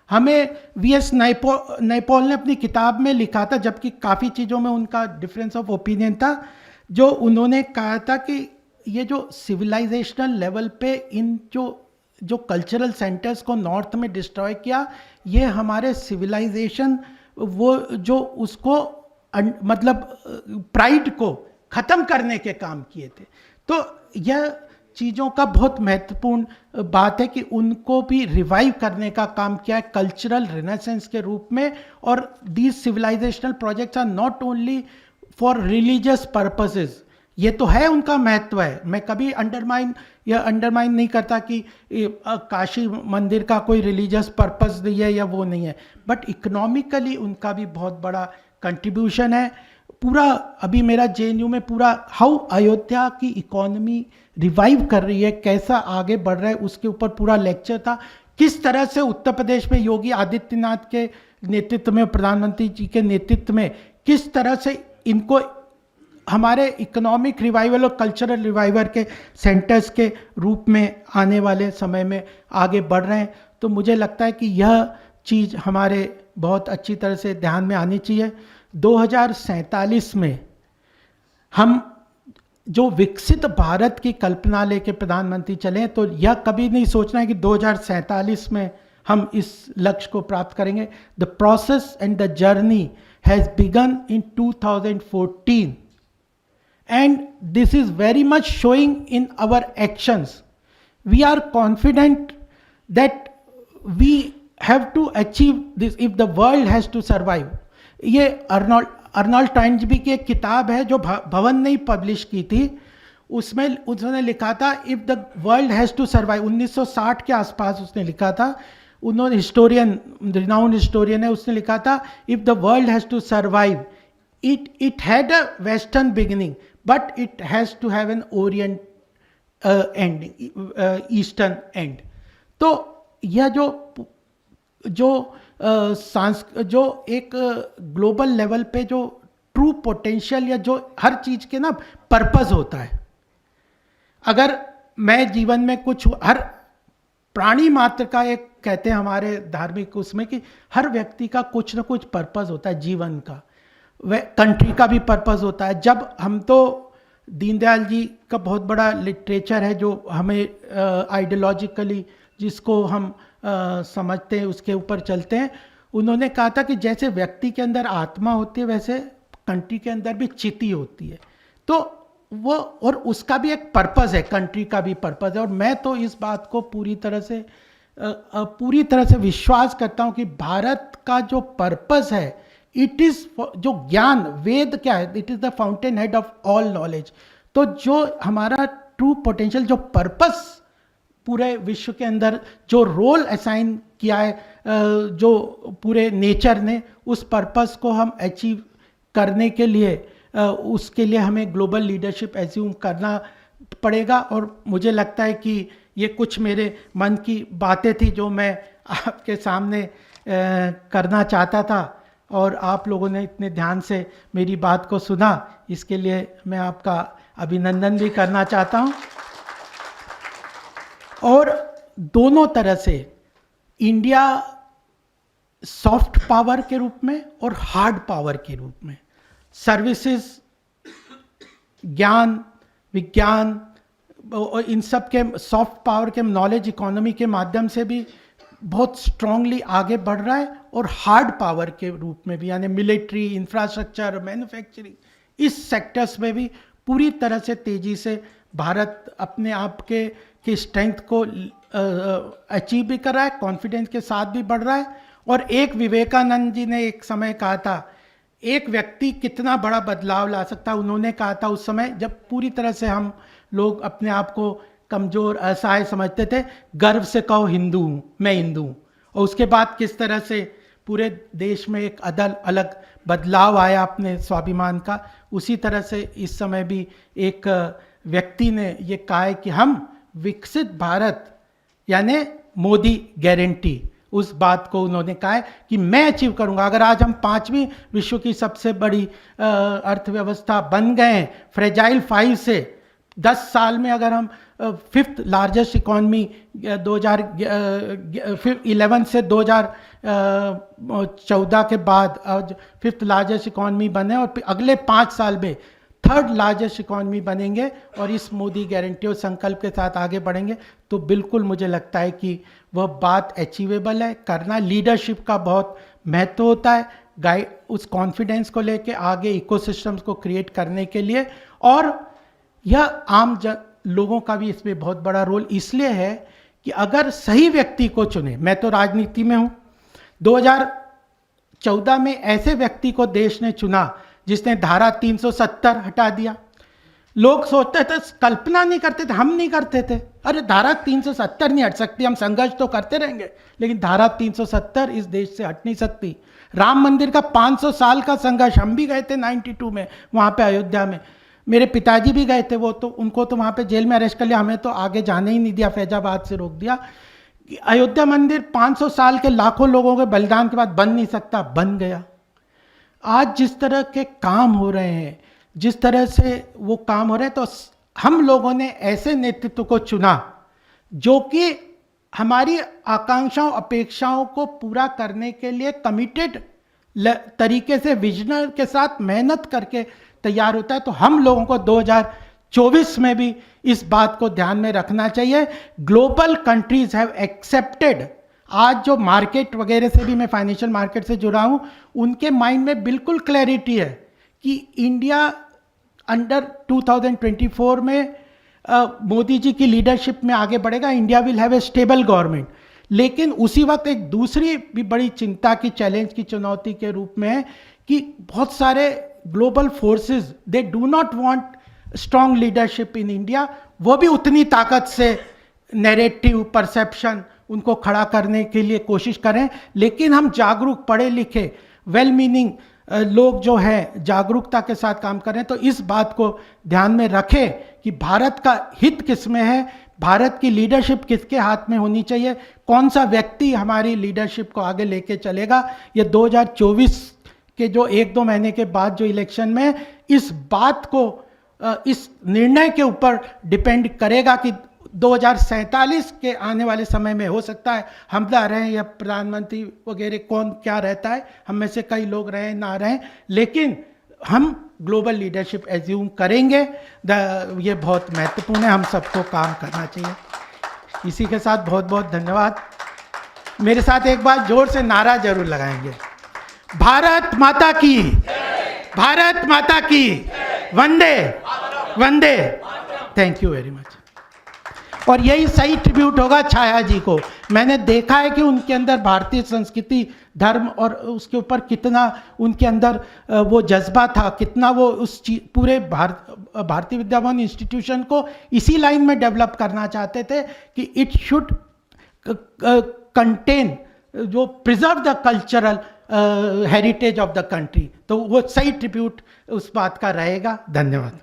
S1: हमें वीएस नैपॉल ने अपनी किताब में लिखा था, जबकि काफ़ी चीज़ों में उनका डिफरेंस ऑफ ओपिनियन था, जो उन्होंने कहा था कि ये जो सिविलाइजेशनल लेवल पे इन जो कल्चरल सेंटर्स को नॉर्थ में डिस्ट्रॉय किया, ये हमारे सिविलाइजेशन वो जो उसको मतलब प्राइड को ख़त्म करने के काम किए थे। तो यह चीज़ों का बहुत महत्वपूर्ण बात है कि उनको भी रिवाइव करने का काम किया है कल्चरल रिनेसेंस के रूप में। और these civilizational projects are not only for religious purposes, ये तो है, उनका महत्व है, मैं कभी अंडरमाइन नहीं करता कि काशी मंदिर का कोई रिलीजियस पर्पस नहीं है या वो नहीं है, बट इकोनॉमिकली उनका भी बहुत बड़ा कंट्रीब्यूशन है। पूरा अभी मेरा जेएनयू में पूरा हाउ अयोध्या की इकोनॉमी रिवाइव कर रही है, कैसा आगे बढ़ रहा है, उसके ऊपर पूरा लेक्चर था। किस तरह से उत्तर प्रदेश में योगी आदित्यनाथ के नेतृत्व में, प्रधानमंत्री जी के नेतृत्व में, किस तरह से इनको हमारे इकोनॉमिक रिवाइवल और कल्चरल रिवाइवल के सेंटर्स के रूप में आने वाले समय में आगे बढ़ रहे हैं। तो मुझे लगता है कि यह चीज़ हमारे बहुत अच्छी तरह से ध्यान में आनी चाहिए। 2047 में हम जो विकसित भारत की कल्पना लेके प्रधानमंत्री चले, तो यह कभी नहीं सोचना है कि 2047 में हम इस लक्ष्य को प्राप्त करेंगे। The process and the journey has begun in 2014 and this is very much showing in our actions. We are confident that we have to achieve this if the world has to survive. ये Arnold Toynbee की एक किताब है जो भवन ने publish की थी, उसमें उसने लिखा था if the world has to survive, 1960 के आसपास उसने लिखा था। उन्होंने हिस्टोरियन, रिनाउंड हिस्टोरियन है, उसने लिखा था if the world has to survive it had a western beginning but it has to have an orient ending, eastern end. तो यह जो एक ग्लोबल लेवल पे जो ट्रू पोटेंशियल या जो हर चीज के ना पर्पस होता है, अगर मैं जीवन में कुछ, हर प्राणी मात्र का एक कहते हैं हमारे धार्मिक उसमें कि हर व्यक्ति का कुछ ना कुछ पर्पस होता है जीवन का, वह कंट्री का भी पर्पस होता है। जब हम तो दीनदयाल जी का बहुत बड़ा लिटरेचर है जो हमें आइडियोलॉजिकली जिसको हम समझते हैं उसके ऊपर चलते हैं। उन्होंने कहा था कि जैसे व्यक्ति के अंदर आत्मा होती है वैसे कंट्री के अंदर भी चिति होती है, तो वो और उसका भी एक पर्पस है, कंट्री का भी पर्पस है। और मैं तो इस बात को पूरी तरह से विश्वास करता हूँ कि भारत का जो पर्पस है इट इज जो ज्ञान, वेद क्या है, it is the fountain head of all knowledge. तो जो हमारा ट्रू पोटेंशियल, जो पर्पस पूरे विश्व के अंदर जो रोल असाइन किया है, जो पूरे नेचर ने, उस पर्पस को हम अचीव करने के लिए, उसके लिए हमें ग्लोबल लीडरशिप एज्यूम करना पड़ेगा। और मुझे लगता है कि ये कुछ मेरे मन की बातें थी जो मैं आपके सामने करना चाहता था, और आप लोगों ने इतने ध्यान से मेरी बात को सुना, इसके लिए मैं आपका अभिनंदन भी करना चाहता हूँ। और दोनों तरह से इंडिया सॉफ्ट पावर के रूप में और हार्ड पावर के रूप में, सर्विसेज, ज्ञान, विज्ञान और इन सब के सॉफ्ट पावर के, नॉलेज इकोनॉमी के माध्यम से भी बहुत स्ट्रांगली आगे बढ़ रहा है, और हार्ड पावर के रूप में भी, यानी मिलिट्री, इंफ्रास्ट्रक्चर, मैन्युफैक्चरिंग, इस सेक्टर्स में भी पूरी तरह से तेजी से भारत अपने आप के स्ट्रेंथ को अचीव भी कर रहा है, कॉन्फिडेंस के साथ भी बढ़ रहा है। और एक विवेकानंद जी ने एक समय कहा था, एक व्यक्ति कितना बड़ा बदलाव ला सकता है। उन्होंने कहा था उस समय जब पूरी तरह से हम लोग अपने आप को कमज़ोर, असहाय समझते थे, गर्व से कहो हिंदू हूँ, मैं हिंदू हूँ। और उसके बाद किस तरह से पूरे देश में एक अलग बदलाव आया अपने स्वाभिमान का, उसी तरह से इस समय भी एक व्यक्ति ने ये कहा है कि हम विकसित भारत, यानी मोदी गारंटी, उस बात को उन्होंने कहा है कि मैं अचीव करूंगा। अगर आज हम 5वीं विश्व की सबसे बड़ी अर्थव्यवस्था बन गए हैं, फ्रेजाइल 5 से 10 साल में अगर हम 5th लार्जेस्ट इकॉनमी 2011 से 2014 के बाद आज 5th लार्जेस्ट इकॉनमी बने, और अगले 5 साल में 3rd लार्जेस्ट इकॉनमी बनेंगे, और इस मोदी गारंटी और संकल्प के साथ आगे बढ़ेंगे, तो बिल्कुल मुझे लगता है कि वह बात अचीवेबल है। करना, लीडरशिप का बहुत महत्व होता है, उस कॉन्फिडेंस को लेके आगे इकोसिस्टम्स को क्रिएट करने के लिए। और यह आम लोगों का भी इसमें बहुत बड़ा रोल इसलिए है कि अगर सही व्यक्ति को चुने, मैं तो राजनीति में हूँ, 2014 में ऐसे व्यक्ति को देश ने चुना जिसने धारा 370 हटा दिया। लोग सोचते थे, कल्पना नहीं करते थे, हम नहीं करते थे, अरे धारा 370 नहीं हट सकती, हम संघर्ष तो करते रहेंगे, लेकिन धारा 370 इस देश से हट नहीं सकती। राम मंदिर का 500 साल का संघर्ष, हम भी गए थे 92 में वहाँ पे अयोध्या में, मेरे पिताजी भी गए थे, वो तो उनको तो वहाँ पे जेल में अरेस्ट कर लिया, हमें तो आगे जाने ही नहीं दिया, फैजाबाद से रोक दिया। अयोध्या मंदिर 500 साल के लाखों लोगों के बलिदान के बाद बन नहीं सकता, बन गया। आज जिस तरह के काम हो रहे हैं, जिस तरह से वो काम हो रहे हैं, तो हम लोगों ने ऐसे नेतृत्व को चुना जो कि हमारी आकांक्षाओं, अपेक्षाओं को पूरा करने के लिए कमिटेड तरीके से, विजनर के साथ मेहनत करके तैयार होता है। तो हम लोगों को 2024 में भी इस बात को ध्यान में रखना चाहिए। ग्लोबल कंट्रीज हैव एक्सेप्टेड, आज जो मार्केट वगैरह से भी, मैं फाइनेंशियल मार्केट से जुड़ा हूं, उनके माइंड में बिल्कुल क्लैरिटी है कि इंडिया अंडर 2024 में मोदी जी की लीडरशिप में आगे बढ़ेगा, India will have a stable government. लेकिन उसी वक्त एक दूसरी भी बड़ी चिंता की, चैलेंज की, चुनौती के रूप में है कि बहुत सारे global forces, they do not want strong leadership in India. वो भी उतनी ताकत से नैरेटिव, परसेप्शन उनको खड़ा करने के लिए कोशिश करें, लेकिन हम जागरूक, पढ़े लिखे, वेल मीनिंग लोग जो हैं जागरूकता के साथ काम करें। तो इस बात को ध्यान में रखें कि भारत का हित किस में है, भारत की लीडरशिप किसके हाथ में होनी चाहिए, कौन सा व्यक्ति हमारी लीडरशिप को आगे लेके चलेगा। ये 2024 के जो 1-2 महीने के बाद जो इलेक्शन में, इस बात को, इस निर्णय के ऊपर डिपेंड करेगा कि 2047 के आने वाले समय में हो सकता है हमला रहे या प्रधानमंत्री वगैरह कौन क्या रहता है, हम में से कई लोग रहें ना रहें, लेकिन हम ग्लोबल लीडरशिप एज्यूम करेंगे। ये बहुत महत्वपूर्ण है, हम सबको काम करना चाहिए। इसी के साथ बहुत बहुत धन्यवाद। मेरे साथ एक बार जोर से नारा जरूर लगाएंगे, भारत माता की, भारत माता की, वंदे वंदे। Thank you very much. और यही सही ट्रिब्यूट होगा छाया जी को। मैंने देखा है कि उनके अंदर भारतीय संस्कृति, धर्म और उसके ऊपर कितना उनके अंदर वो जज्बा था, कितना वो उस पूरे भारतीय विद्या भवन इंस्टीट्यूशन को इसी लाइन में डेवलप करना चाहते थे कि इट शुड कंटेन, जो preserve the cultural heritage of the country. तो वो सही ट्रिब्यूट उस बात का रहेगा। धन्यवाद।